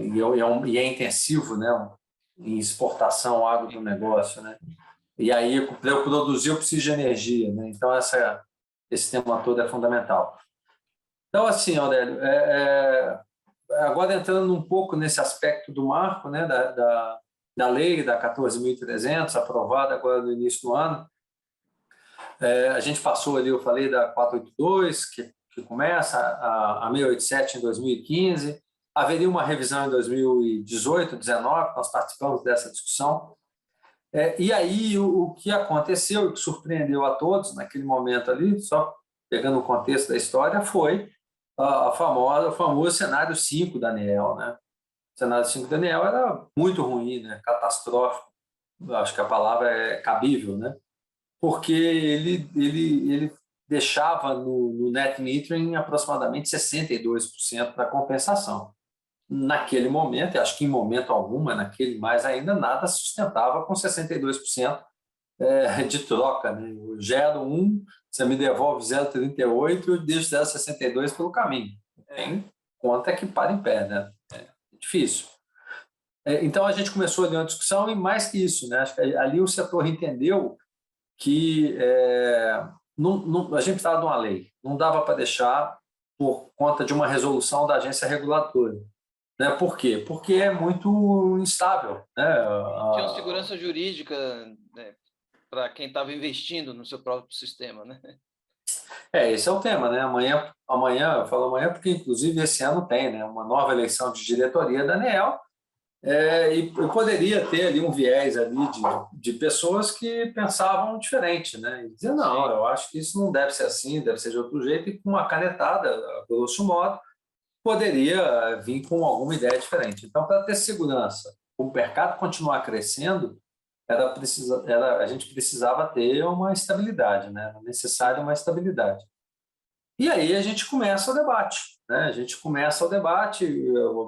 Speaker 3: e é intensivo, né? Em exportação, agronegócio, né? E aí, para eu produzir, eu preciso de energia, né? Então, esse tema todo é fundamental. Então, assim, Aurélio, agora entrando um pouco nesse aspecto do marco, né? Da lei da 14.300, aprovada agora no início do ano, a gente passou ali, eu falei da 482, que começa, a 687 em 2015, haveria uma revisão em 2018, 2019, nós participamos dessa discussão. E aí o que aconteceu e que surpreendeu a todos naquele momento ali, só pegando o contexto da história, foi o famoso cenário 5 da ANEEL, né? O cenário 5 da ANEEL era muito ruim, né? Catastrófico, acho que a palavra é cabível, né? Porque ele deixava no net metering aproximadamente 62% da compensação. Naquele momento, acho que em momento algum, mas naquele mais ainda, nada sustentava com 62% de troca, né? Eu gero 1, você me devolve 0,38 e eu deixo 0,62 pelo caminho. Tem conta que para em pé, né? É difícil. Então, a gente começou ali uma discussão e, mais que isso, né? Acho que ali o setor entendeu que a gente precisava de uma lei, não dava para deixar por conta de uma resolução da agência reguladora. Né? Por quê? Porque é muito instável. Né?
Speaker 2: Tinha uma segurança jurídica, né, para quem estava investindo no seu próprio sistema, né?
Speaker 3: Esse é o tema, né? Amanhã, eu falo amanhã porque, inclusive, esse ano tem, né, uma nova eleição de diretoria da ANEEL, e eu poderia ter ali um viés ali de pessoas que pensavam diferente, né? E dizer, não, eu acho que isso não deve ser assim, deve ser de outro jeito, e com uma canetada, grosso modo, poderia vir com alguma ideia diferente. Então, para ter segurança, o mercado continuar crescendo, a gente precisava ter uma estabilidade, né? Era necessária uma estabilidade. E aí a gente começa o debate, né? A gente começa o debate,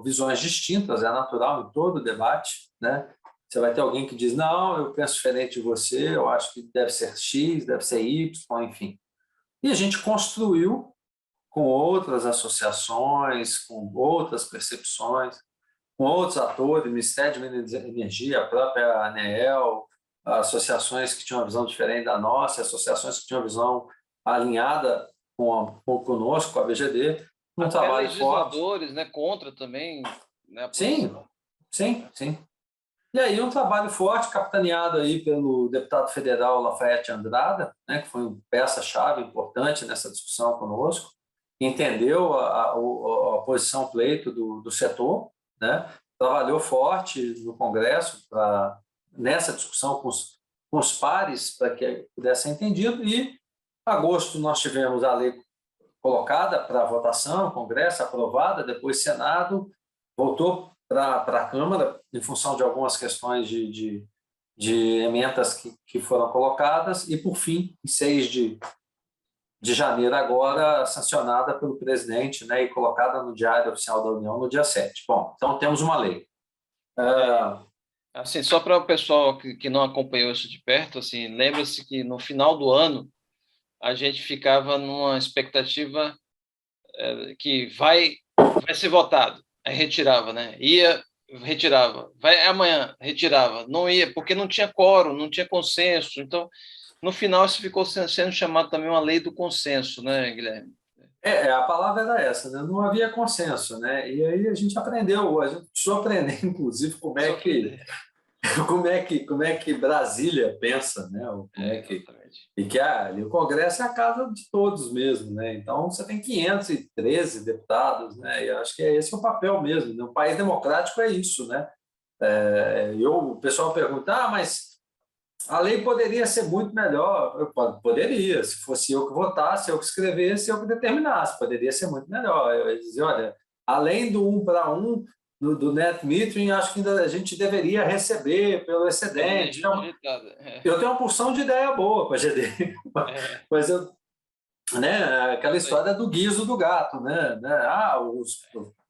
Speaker 3: visões distintas, é natural em todo debate, né? Você vai ter alguém que diz, não, eu penso diferente de você, eu acho que deve ser X, deve ser Y, enfim. E a gente construiu com outras associações, com outras percepções, com outros atores, Ministério de Energia, a própria ANEEL, associações que tinham uma visão diferente da nossa, associações que tinham uma visão alinhada conosco, a BGD, um
Speaker 2: Até
Speaker 3: trabalho forte.
Speaker 2: legisladores, né, contra também, né, a
Speaker 3: Sim,
Speaker 2: posição.
Speaker 3: sim. E aí um trabalho forte, capitaneado aí pelo deputado federal Lafayette Andrada, né, que foi uma peça-chave importante nessa discussão conosco, entendeu a posição pleito do setor, né, trabalhou forte no Congresso nessa discussão com os pares para que pudesse ser entendido, e em agosto nós tivemos a lei colocada para votação, Congresso aprovada, depois Senado, voltou para a Câmara, em função de algumas questões de emendas que foram colocadas, e, por fim, em 6 de janeiro, agora, sancionada pelo presidente, né, e colocada no Diário Oficial da União no dia 7. Bom, então temos uma lei.
Speaker 2: Assim, só para o pessoal que não acompanhou isso de perto, assim, lembra-se que no final do ano a gente ficava numa expectativa que vai ser votado, aí retirava, né? Ia, retirava, vai amanhã, retirava, não ia, porque não tinha quórum, não tinha consenso. Então, no final, isso ficou sendo chamado também uma lei do consenso, né, Guilherme?
Speaker 3: A palavra era essa, né? Não havia consenso, né? E aí a gente precisou aprender, inclusive, como é que Brasília pensa, né?
Speaker 2: Exatamente.
Speaker 3: E que ali o Congresso é a casa de todos mesmo, né? Então você tem 513 deputados, né? E eu acho que esse é o papel mesmo, né? Um país democrático é isso, né? O pessoal pergunta, mas a lei poderia ser muito melhor. Poderia, se fosse eu que votasse, eu que escrevesse, eu que determinasse, poderia ser muito melhor. Eu ia dizer, olha, além do 1 para 1, do net metering, acho que ainda a gente deveria receber pelo excedente. Então, eu tenho uma porção de ideia boa para a GD, mas né, aquela história do guiso do gato, né? O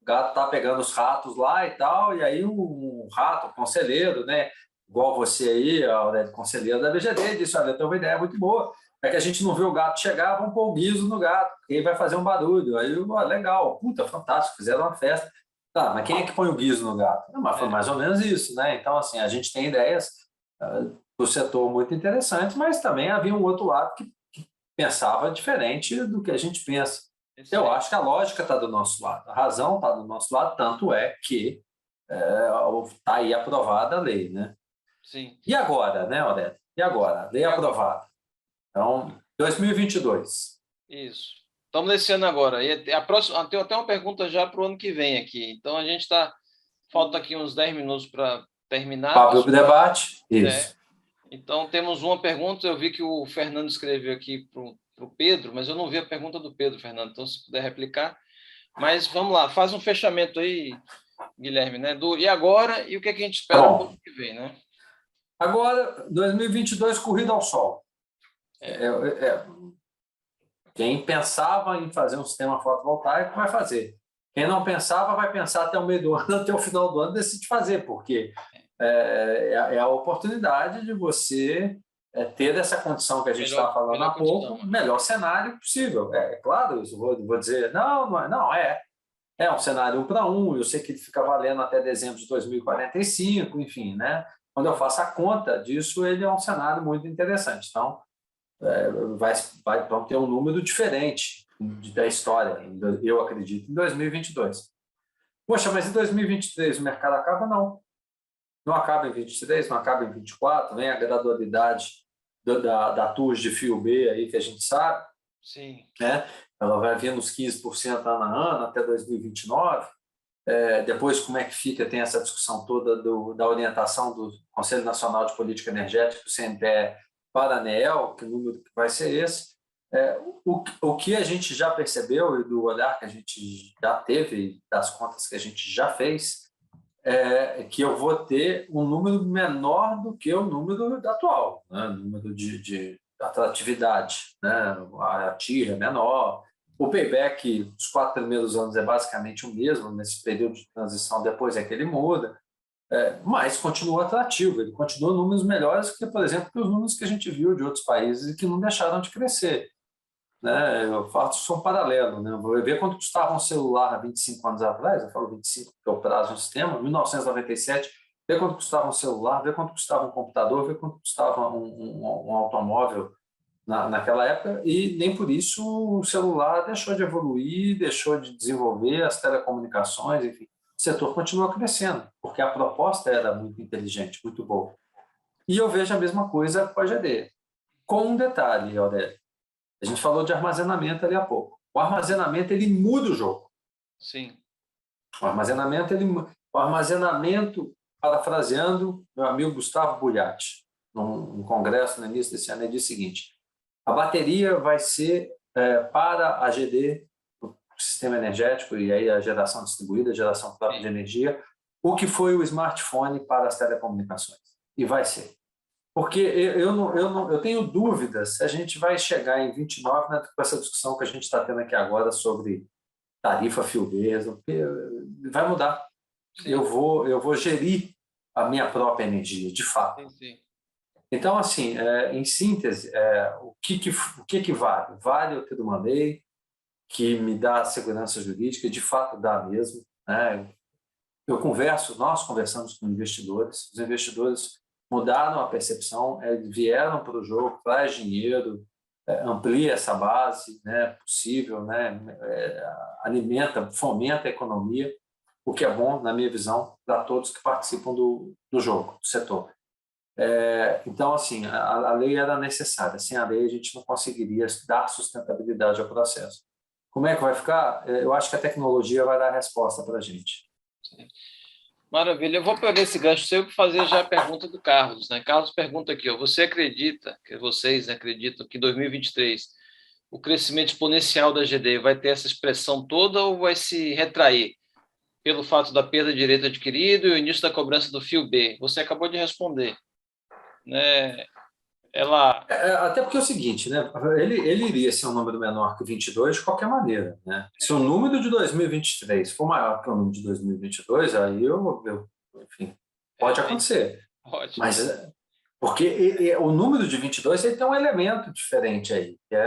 Speaker 3: gato está pegando os ratos lá e tal, e aí um rato, conselheiro, né? Igual você aí, Aurélio, conselheiro da BGD, disse, olha, eu tenho uma ideia muito boa, é que a gente não vê o gato chegar, vamos pôr o guiso no gato, porque aí vai fazer um barulho. Aí, legal, puta, fantástico, fizeram uma festa. Tá, mas quem é que põe o guiso no gato? Mas foi mais ou menos isso, né? Então, assim, a gente tem ideias do setor muito interessantes, mas também havia um outro lado que pensava diferente do que a gente pensa. Eu acho que a lógica está do nosso lado, a razão está do nosso lado, tanto é que está aí aprovada a lei, né?
Speaker 2: Sim.
Speaker 3: E agora, né, Aurélio? E agora? Lei aprovada. Então, 2022.
Speaker 2: Isso. Estamos nesse ano agora. E a próxima, tem até uma pergunta já para o ano que vem aqui. Então, a gente está... Falta aqui uns 10 minutos para terminar.
Speaker 3: Para o debate? Isso.
Speaker 2: Então, temos uma pergunta. Eu vi que o Fernando escreveu aqui para o Pedro, mas eu não vi a pergunta do Pedro, Fernando. Então, se puder replicar. Mas vamos lá, faz um fechamento aí, Guilherme, né? E agora, e o que a gente espera para o ano que vem, né?
Speaker 3: Agora, 2022, corrida ao sol. Quem pensava em fazer um sistema fotovoltaico vai fazer. Quem não pensava vai pensar até o meio do ano, até o final do ano, decide fazer, porque é a oportunidade de você ter essa condição que a gente estava falando há pouco, o melhor cenário possível. É claro, isso, vou dizer, não é um cenário 1 para 1, eu sei que ele fica valendo até dezembro de 2045, enfim, né? Quando eu faço a conta disso, ele é um cenário muito interessante. Então, vão ter um número diferente da história, eu acredito, em 2022. Poxa, mas em 2023 o mercado acaba? Não. Não acaba em 23, não acaba em 24, vem a gradualidade da TUS de fio B aí que a gente sabe.
Speaker 2: Sim.
Speaker 3: Né? Ela vai vir nos 15% ano a ano até 2029. Depois, como é que fica? Tem essa discussão toda da orientação do Conselho Nacional de Política Energética, do CNPE, para a ANEEL, que número que vai ser esse. O que a gente já percebeu e do olhar que a gente já teve, das contas que a gente já fez, que eu vou ter um número menor do que o número atual, né? O número de atratividade, né? A TIR é menor, o payback dos 4 primeiros anos é basicamente o mesmo, nesse período de transição depois é que ele muda, mas continua atrativo, ele continua números melhores que, por exemplo, que os números que a gente viu de outros países e que não deixaram de crescer. Né? Eu faço um paralelo, né? Vou ver quanto custava um celular há 25 anos atrás, eu falo 25 porque é o prazo do sistema, 1997, ver quanto custava um celular, ver quanto custava um computador, ver quanto custava um automóvel naquela época, e nem por isso o celular deixou de evoluir, deixou de desenvolver as telecomunicações, enfim, o setor continua crescendo, porque a proposta era muito inteligente, muito boa. E eu vejo a mesma coisa com a GD, com um detalhe, Aurélio. A gente falou de armazenamento ali há pouco. O armazenamento, ele muda o jogo.
Speaker 2: Sim.
Speaker 3: O armazenamento, parafraseando meu amigo Gustavo Bugliati, num congresso no início desse ano, ele disse o seguinte: a bateria vai ser para a GD, o sistema energético, e aí a geração distribuída, a geração própria de energia, o que foi o smartphone para as telecomunicações. E vai ser. Porque eu tenho dúvidas se a gente vai chegar em 29, né, com essa discussão que a gente está tendo aqui agora sobre tarifa fio B, vai mudar. Eu vou gerir a minha própria energia, de fato.
Speaker 2: Sim.
Speaker 3: Então, assim, em síntese, o que vale? Vale eu ter uma lei que me dá segurança jurídica, de fato dá mesmo. Né? Nós conversamos com investidores, os investidores mudaram a percepção, vieram para o jogo, traz dinheiro, amplia essa base, né, possível, né, alimenta, fomenta a economia, o que é bom, na minha visão, para todos que participam do jogo, do setor. Então, assim, a lei era necessária. Sem a lei, a gente não conseguiria dar sustentabilidade ao processo. Como é que vai ficar? Eu acho que a tecnologia vai dar a resposta para a gente.
Speaker 2: Sim. Maravilha. Eu vou pegar esse gancho seu e fazer já a pergunta do Carlos. Né? Carlos pergunta aqui, vocês acreditam que em 2023 o crescimento exponencial da GD vai ter essa expressão toda ou vai se retrair pelo fato da perda de direito adquirido e o início da cobrança do fio B? Você acabou de responder. Né?
Speaker 3: Até porque é o seguinte, né? Ele iria ser um número menor que o 22 de qualquer maneira. Né? Se o número de 2023 for maior que o número de 2022, aí enfim, pode acontecer.
Speaker 2: Ótimo.
Speaker 3: Mas porque o número de 22 ele tem um elemento diferente aí, que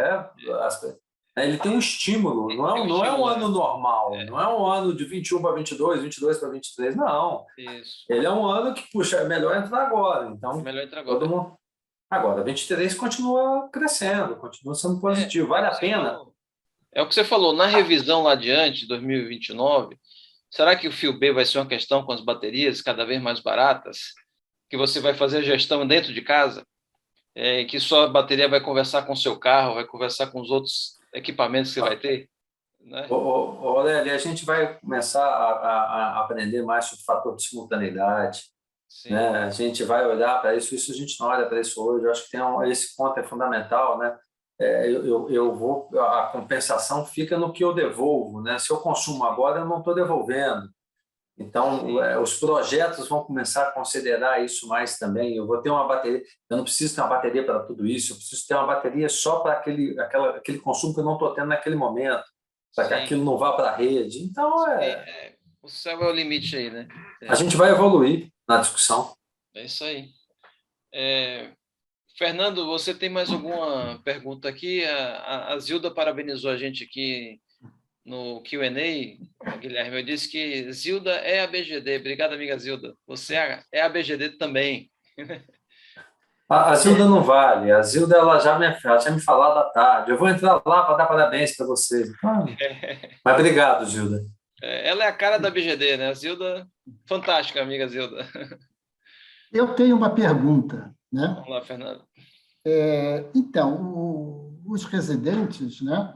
Speaker 3: ele tem um estímulo, não é um ano normal, não é um ano de 21 para 22, 22 para 23, não.
Speaker 2: Isso.
Speaker 3: Ele é um ano que, puxa, é melhor entrar agora. Então,
Speaker 2: melhor entrar agora.
Speaker 3: Todo mundo... Agora, 23 continua crescendo, continua sendo positivo, vale a pena.
Speaker 2: É o que você falou, na revisão lá adiante, 2029, será que o fio B vai ser uma questão com as baterias cada vez mais baratas? Que você vai fazer a gestão dentro de casa? Que só a bateria vai conversar com o seu carro, vai conversar com os outros equipamentos que você vai ter? Né?
Speaker 3: Aurélio, a gente vai começar a aprender mais sobre o fator de simultaneidade. Né? A gente vai olhar para isso a gente não olha para isso hoje. Eu acho que esse ponto é fundamental. Né? A compensação fica no que eu devolvo. Né? Se eu consumo agora, eu não estou devolvendo. Então, os projetos vão começar a considerar isso mais também. Eu vou ter uma bateria, eu não preciso ter uma bateria para tudo isso, eu preciso ter uma bateria só para aquele consumo que eu não estou tendo naquele momento, para que aquilo não vá para a rede. Então,
Speaker 2: o céu é o limite aí, né?
Speaker 3: A gente vai evoluir na discussão.
Speaker 2: É isso aí. Fernando, você tem mais alguma pergunta aqui? A Zilda parabenizou a gente aqui no Q&A, Guilherme. Eu disse que Zilda é a BGD. Obrigado, amiga Zilda. Você é a BGD também.
Speaker 3: A Zilda não vale. A Zilda ela tinha me falado à tarde. Eu vou entrar lá para dar parabéns para vocês. Mas obrigado, Zilda.
Speaker 2: Ela é a cara da BGD, né? A Zilda, fantástica, amiga Zilda.
Speaker 1: Eu tenho uma pergunta, né?
Speaker 2: Vamos lá, Fernando.
Speaker 1: Então, os residentes, né,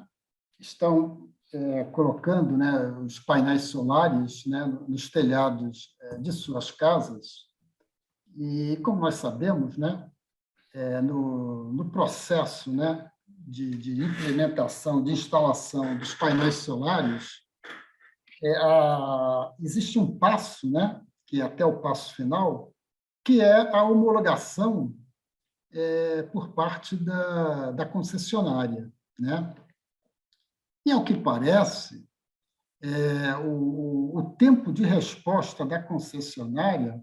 Speaker 1: estão colocando, né, os painéis solares, né, nos telhados de suas casas. E, como nós sabemos, né, no processo, né, de implementação, de instalação dos painéis solares, existe um passo, né, que é até o passo final, que é a homologação por parte da concessionária, né? E, ao que parece, o tempo de resposta da concessionária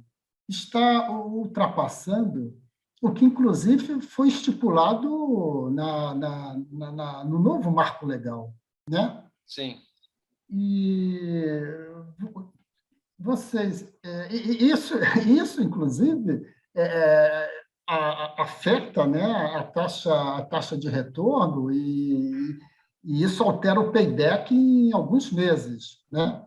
Speaker 1: está ultrapassando o que, inclusive, foi estipulado no novo marco legal, né?
Speaker 2: Sim.
Speaker 1: E vocês, isso inclusive, afeta, né, a taxa de retorno e isso altera o payback em alguns meses, né?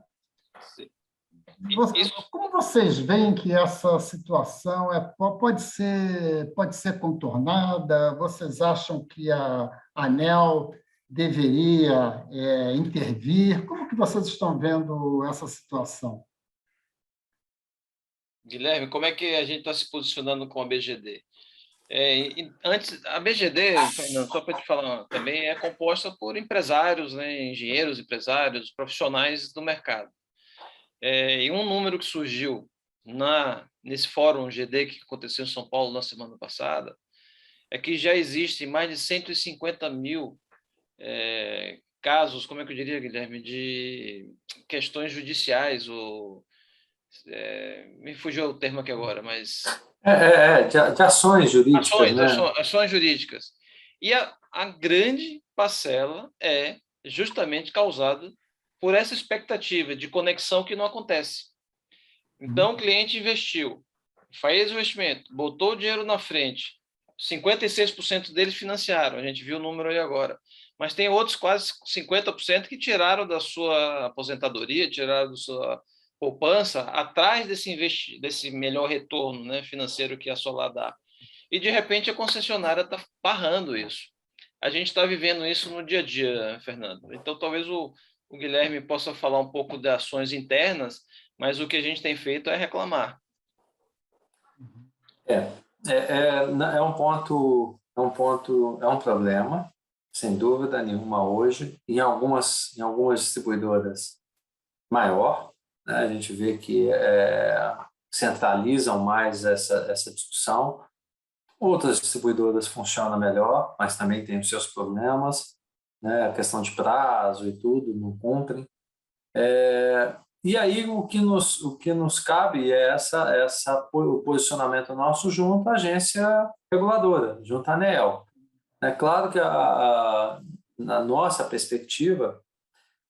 Speaker 2: Isso,
Speaker 1: Como vocês veem que essa situação pode ser contornada? Vocês acham que a ANEEL deveria intervir? Como que vocês estão vendo essa situação?
Speaker 2: Guilherme, como é que a gente está se posicionando com a BGD? Antes, a BGD, Fernando, só para te falar também, é composta por empresários, né, engenheiros, empresários, profissionais do mercado. E um número que surgiu nesse fórum GD que aconteceu em São Paulo na semana passada é que já existem mais de 150 mil casos, como é que eu diria, Guilherme, de questões judiciais, me fugiu o termo aqui agora, mas
Speaker 3: De ações jurídicas, né?
Speaker 2: ações jurídicas. E a grande parcela é justamente causada por essa expectativa de conexão que não acontece. Então, o cliente investiu, fez o investimento, botou o dinheiro na frente, 56% deles financiaram, a gente viu o número aí agora, mas tem outros quase 50% que tiraram da sua aposentadoria, tiraram da sua poupança, atrás desse melhor retorno, né, financeiro que a Solar dá. E, de repente, a concessionária está barrando isso. A gente está vivendo isso no dia a dia, Fernando. Então, talvez o Guilherme possa falar um pouco de ações internas, mas o que a gente tem feito é reclamar.
Speaker 3: É um problema, sem dúvida nenhuma hoje, em algumas distribuidoras maior, né? A gente vê que centralizam mais essa discussão. Outras distribuidoras funcionam melhor, mas também têm os seus problemas, né? A questão de prazo e tudo, não cumprem. E aí o que nos cabe é o posicionamento nosso junto à agência reguladora, junto à ANEEL. É claro que na nossa perspectiva,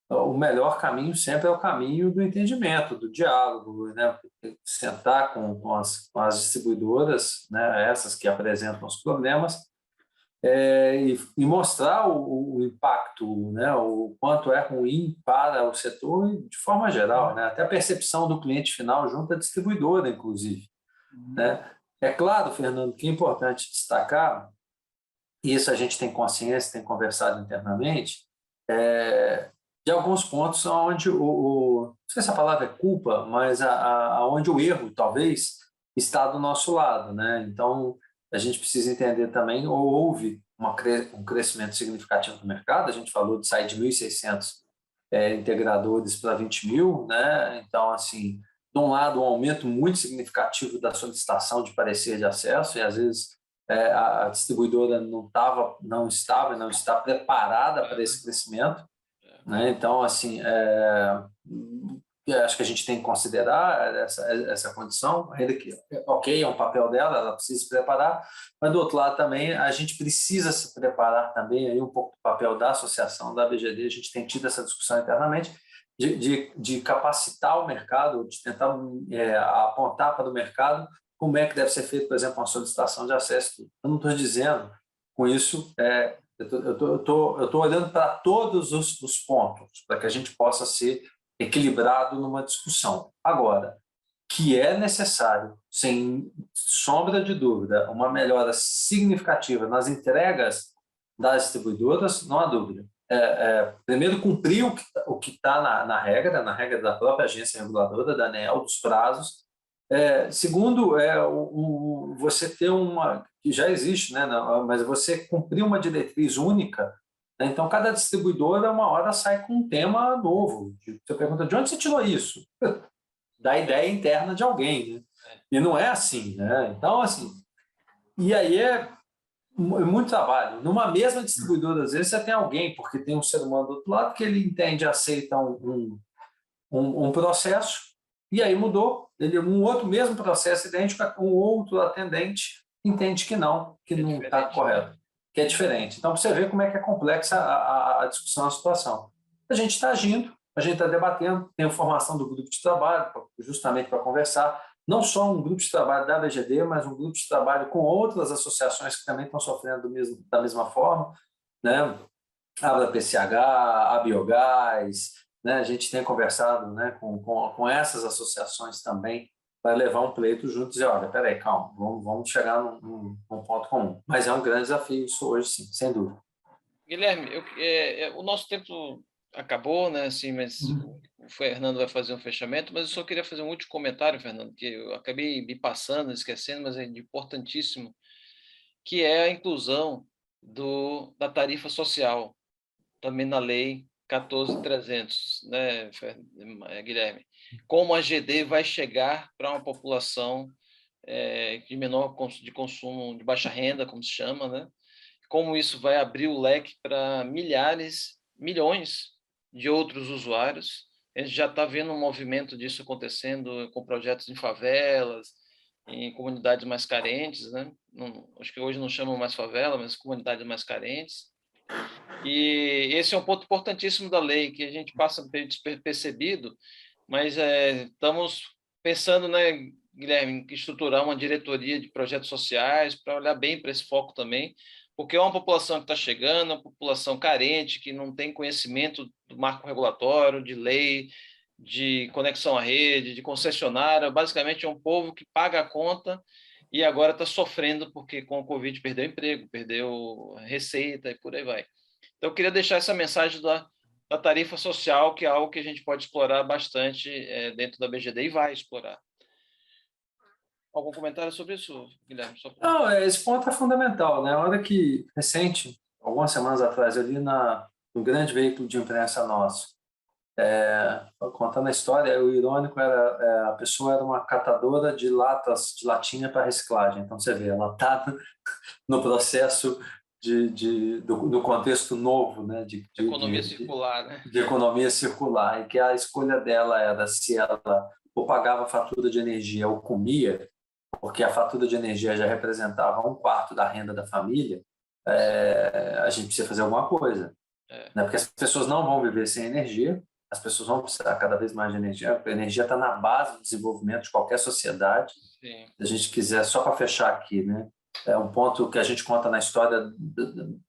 Speaker 3: o melhor caminho sempre é o caminho do entendimento, do diálogo, né? Sentar com as distribuidoras, né? Essas que apresentam os problemas, e mostrar o impacto, né? O quanto é ruim para o setor de forma geral, né? Até a percepção do cliente final junto à distribuidora, inclusive, né? É claro, Fernando, que é importante destacar, e isso a gente tem consciência, tem conversado internamente, de alguns pontos onde não sei se a palavra é culpa, mas onde o erro, talvez, está do nosso lado, né? Então, a gente precisa entender também, houve um crescimento significativo do mercado, a gente falou de sair de 1.600 integradores para 20 mil, né? Então, assim, de um lado, um aumento muito significativo da solicitação de parecer de acesso, e às vezes a distribuidora não está preparada para esse crescimento, né? Então, assim, acho que a gente tem que considerar essa condição, ainda que, ok, é um papel dela, ela precisa se preparar, mas do outro lado também a gente precisa se preparar também, aí um pouco do papel da associação, da BGD, a gente tem tido essa discussão internamente, de capacitar o mercado, de tentar apontar para o mercado como é que deve ser feito, por exemplo, uma solicitação de acesso. Eu não estou dizendo com isso, eu estou olhando para todos os pontos, para que a gente possa ser equilibrado numa discussão. Agora, que é necessário, sem sombra de dúvida, uma melhora significativa nas entregas das distribuidoras, não há dúvida. Primeiro, cumprir o que está na regra da própria agência reguladora, da ANEEL, dos prazos. Segundo, você ter que já existe, né, mas você cumprir uma diretriz única. Então, cada distribuidora, uma hora, sai com um tema novo. Você pergunta, de onde você tirou isso? Da ideia interna de alguém. Né? E não é assim. Né? Então, assim, e aí é muito trabalho. Numa mesma distribuidora, às vezes, você tem alguém, porque tem um ser humano do outro lado, que ele entende, aceita um processo, e aí mudou. Um outro mesmo processo idêntico, um outro atendente entende que não está correto. Que é diferente. Então, você vê como é que é complexa a discussão, a situação. A gente está agindo, a gente está debatendo, tem a formação do grupo de trabalho, justamente para conversar, não só um grupo de trabalho da BGD, mas um grupo de trabalho com outras associações que também estão sofrendo da mesma forma, né? A PCH, a Biogás, né? A gente tem conversado, né, com essas associações também, para levar um pleito junto e dizer, olha, peraí, calma, vamos chegar num ponto comum. Mas é um grande desafio isso hoje, sim, sem dúvida.
Speaker 2: Guilherme, o nosso tempo acabou, né? Assim, mas o Fernando vai fazer um fechamento, mas eu só queria fazer um último comentário, Fernando, que eu acabei me passando, esquecendo, mas é importantíssimo, que é a inclusão da tarifa social, também na lei 14.300, né, Guilherme? Como a GD vai chegar para uma população de menor de consumo, de baixa renda, como se chama, né? Como isso vai abrir o leque para milhões de outros usuários. A gente já está vendo um movimento disso acontecendo com projetos em favelas, em comunidades mais carentes, né? Acho que hoje não chamam mais favela, mas comunidades mais carentes. E esse é um ponto importantíssimo da lei, que a gente passa despercebido, mas estamos pensando, né, Guilherme, em estruturar uma diretoria de projetos sociais para olhar bem para esse foco também, porque é uma população que está chegando, uma população carente, que não tem conhecimento do marco regulatório, de lei, de conexão à rede, de concessionária. Basicamente, é um povo que paga a conta e agora está sofrendo porque com o Covid perdeu emprego, perdeu receita e por aí vai. Então, eu queria deixar essa mensagem da tarifa social, que é algo que a gente pode explorar bastante dentro da BGD e vai explorar. Algum comentário sobre isso, Guilherme?
Speaker 3: Não, esse ponto é fundamental. Né? A hora que, recente, algumas semanas atrás, eu li no grande veículo de imprensa nosso, contando a história, o irônico era a pessoa era uma catadora de latas de latinha para reciclagem. Então, você vê, ela está no processo do contexto novo, né, de
Speaker 2: economia circular, né?
Speaker 3: De economia circular, e que a escolha dela era se ela ou pagava a fatura de energia ou comia, porque a fatura de energia já representava 1/4 da renda da família. A gente precisa fazer alguma coisa, né? Porque as pessoas não vão viver sem energia, as pessoas vão precisar cada vez mais de energia. A energia está na base do desenvolvimento de qualquer sociedade. Sim. Se a gente quiser, só para fechar aqui, né? É um ponto que a gente conta na história do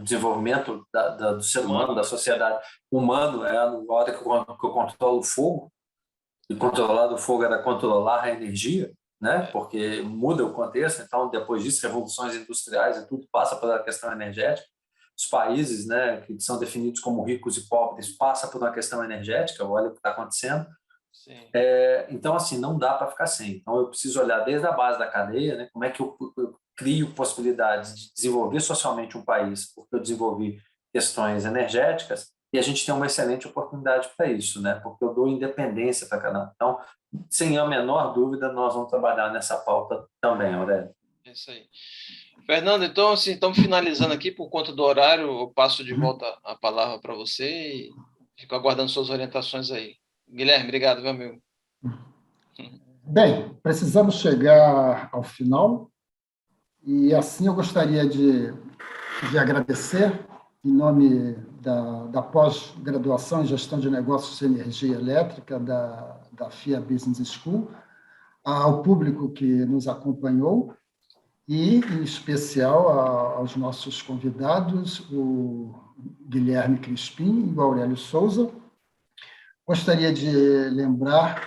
Speaker 3: desenvolvimento do ser humano, da sociedade humana, a hora que eu controlo o fogo, e controlar o fogo era controlar a energia, né? Porque muda o contexto. Então, depois disso, revoluções industriais e tudo passa pela questão energética. Os países, né, que são definidos como ricos e pobres, passa por uma questão energética. Olha o que está acontecendo. Então, assim, não dá para ficar sem. Então, eu preciso olhar desde a base da cadeia, né, como é que eu crio possibilidades de desenvolver socialmente um país, porque eu desenvolvi questões energéticas, e a gente tem uma excelente oportunidade para isso, né, porque eu dou independência para cada um. Então, sem a menor dúvida, nós vamos trabalhar nessa pauta também, Aurélio.
Speaker 2: É isso aí. Fernando, então, assim, estamos finalizando aqui, por conta do horário, eu passo de volta a palavra para você e fico aguardando suas orientações aí. Guilherme, obrigado, meu amigo.
Speaker 1: Bem, precisamos chegar ao final e, assim, eu gostaria de agradecer, em nome da pós-graduação em Gestão de Negócios de Energia Elétrica da FIA Business School, ao público que nos acompanhou e, em especial, aos nossos convidados, o Guilherme Crispim e o Aurélio Souza. Gostaria de lembrar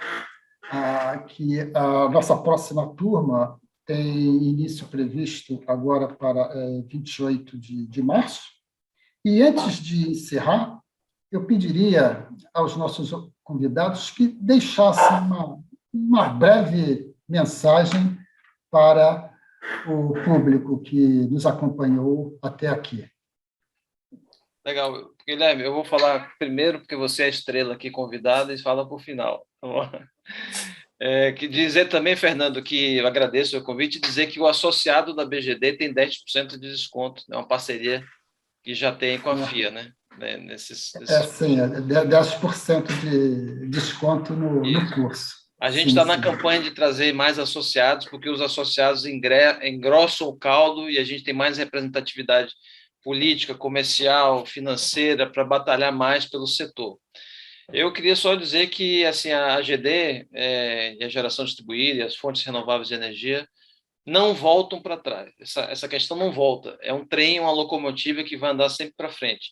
Speaker 1: que a nossa próxima turma tem início previsto agora para 28 de março. E, antes de encerrar, eu pediria aos nossos convidados que deixassem uma breve mensagem para o público que nos acompanhou até aqui.
Speaker 2: Legal. Guilherme, eu vou falar primeiro, porque você é a estrela aqui convidada, e fala por final. Tá bom? Que dizer também, Fernando, que eu agradeço o convite, e dizer que o associado da BGD tem 10% de desconto, é uma parceria que já tem com a FIA, né?
Speaker 1: Sim, 10% de desconto no curso.
Speaker 2: A gente está na campanha de trazer mais associados, porque os associados engrossam o caldo e a gente tem mais representatividade política, comercial, financeira, para batalhar mais pelo setor. Eu queria só dizer que assim, a AGD e a geração distribuída e as fontes renováveis de energia não voltam para trás. Essa questão não volta. É um trem, uma locomotiva que vai andar sempre para frente.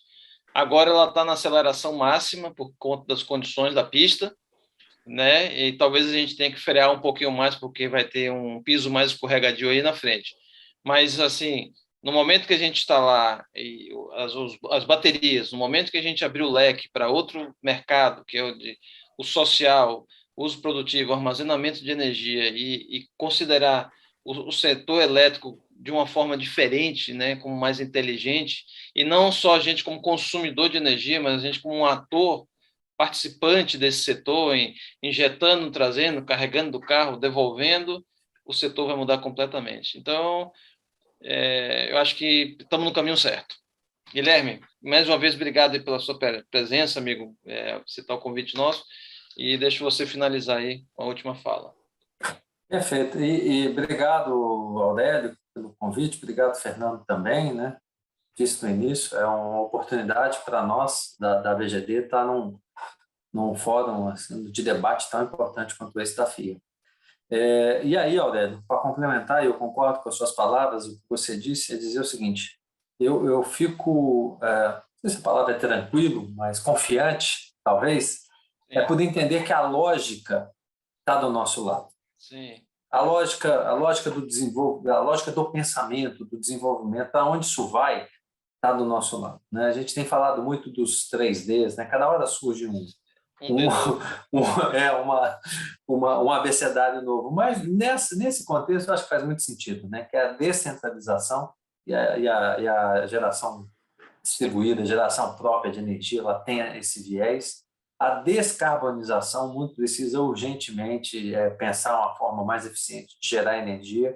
Speaker 2: Agora ela está na aceleração máxima por conta das condições da pista, né? E talvez a gente tenha que frear um pouquinho mais, porque vai ter um piso mais escorregadio aí na frente. Mas, assim, no momento que a gente está lá, e as baterias, no momento que a gente abrir o leque para outro mercado, que é o social, uso produtivo, armazenamento de energia, e considerar o setor elétrico de uma forma diferente, né, como mais inteligente, e não só a gente como consumidor de energia, mas a gente como um ator participante desse setor, injetando, trazendo, carregando do carro, devolvendo, o setor vai mudar completamente. Então, eu acho que estamos no caminho certo. Guilherme, mais uma vez, obrigado pela sua presença, amigo, aceitar o convite nosso, e deixo você finalizar aí com a última fala.
Speaker 3: Perfeito. E obrigado, Aurélio, pelo convite, obrigado, Fernando, também, né? Disse no início, é uma oportunidade para nós, da BGD, estar num fórum assim, de debate tão importante quanto esse da FIA. E aí, Aurélio, para complementar, eu concordo com as suas palavras, o que você disse é dizer o seguinte, eu fico, não sei se a palavra é tranquilo, mas confiante, talvez, por entender que a lógica está do nosso lado.
Speaker 2: Sim.
Speaker 3: A lógica do desenvolvimento, a lógica do pensamento, do desenvolvimento, aonde isso vai, está do nosso lado, né? A gente tem falado muito dos 3Ds, né? Cada hora surge um abecedário novo, mas nesse contexto eu acho que faz muito sentido, né? Que é a descentralização e a geração distribuída, a geração própria de energia, ela tem esse viés. A descarbonização muito precisa urgentemente pensar uma forma mais eficiente de gerar energia,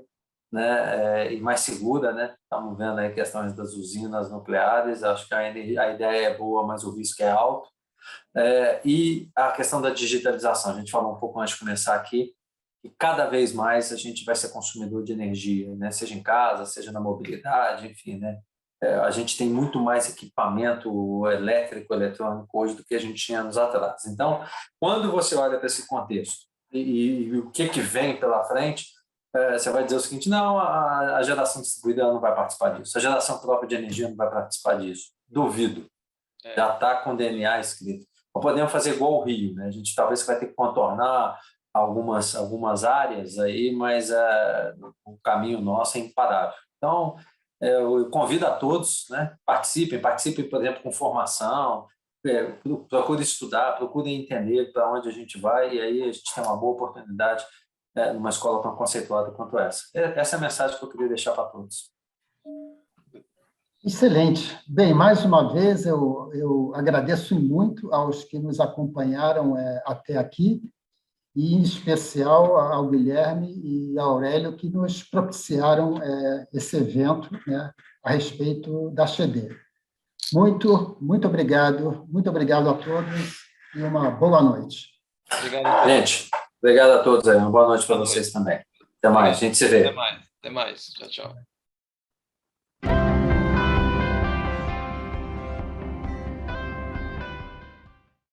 Speaker 3: né, e mais segura, né? Estamos vendo aí questões das usinas nucleares, acho que a ideia é boa, mas o risco é alto. E a questão da digitalização, a gente falou um pouco antes de começar aqui, que cada vez mais a gente vai ser consumidor de energia, né? Seja em casa, seja na mobilidade, enfim, né? A gente tem muito mais equipamento elétrico, eletrônico hoje do que a gente tinha anos atrás. Então, quando você olha para esse contexto e o que vem pela frente, você vai dizer o seguinte, não, a geração distribuída não vai participar disso, a geração própria de energia não vai participar disso. Duvido. Já está com o DNA escrito. Não podemos fazer igual o Rio, né? A gente talvez vai ter que contornar algumas áreas aí, mas o caminho nosso é imparável. Então, eu convido a todos, né? Participem, por exemplo, com formação, procurem estudar, procurem entender para onde a gente vai, e aí a gente tem uma boa oportunidade numa escola tão conceituada quanto essa. Essa é a mensagem que eu queria deixar para todos.
Speaker 1: Excelente. Bem, mais uma vez, eu agradeço muito aos que nos acompanharam até aqui, e, em especial, ao Guilherme e ao Aurélio, que nos propiciaram esse evento, né, a respeito da AGD. Muito obrigado a todos e uma boa noite.
Speaker 2: Obrigado a todos.
Speaker 3: Gente, obrigado a todos aí. Uma boa noite para vocês também. Até mais. A gente se vê.
Speaker 2: Até mais. Tchau, tchau.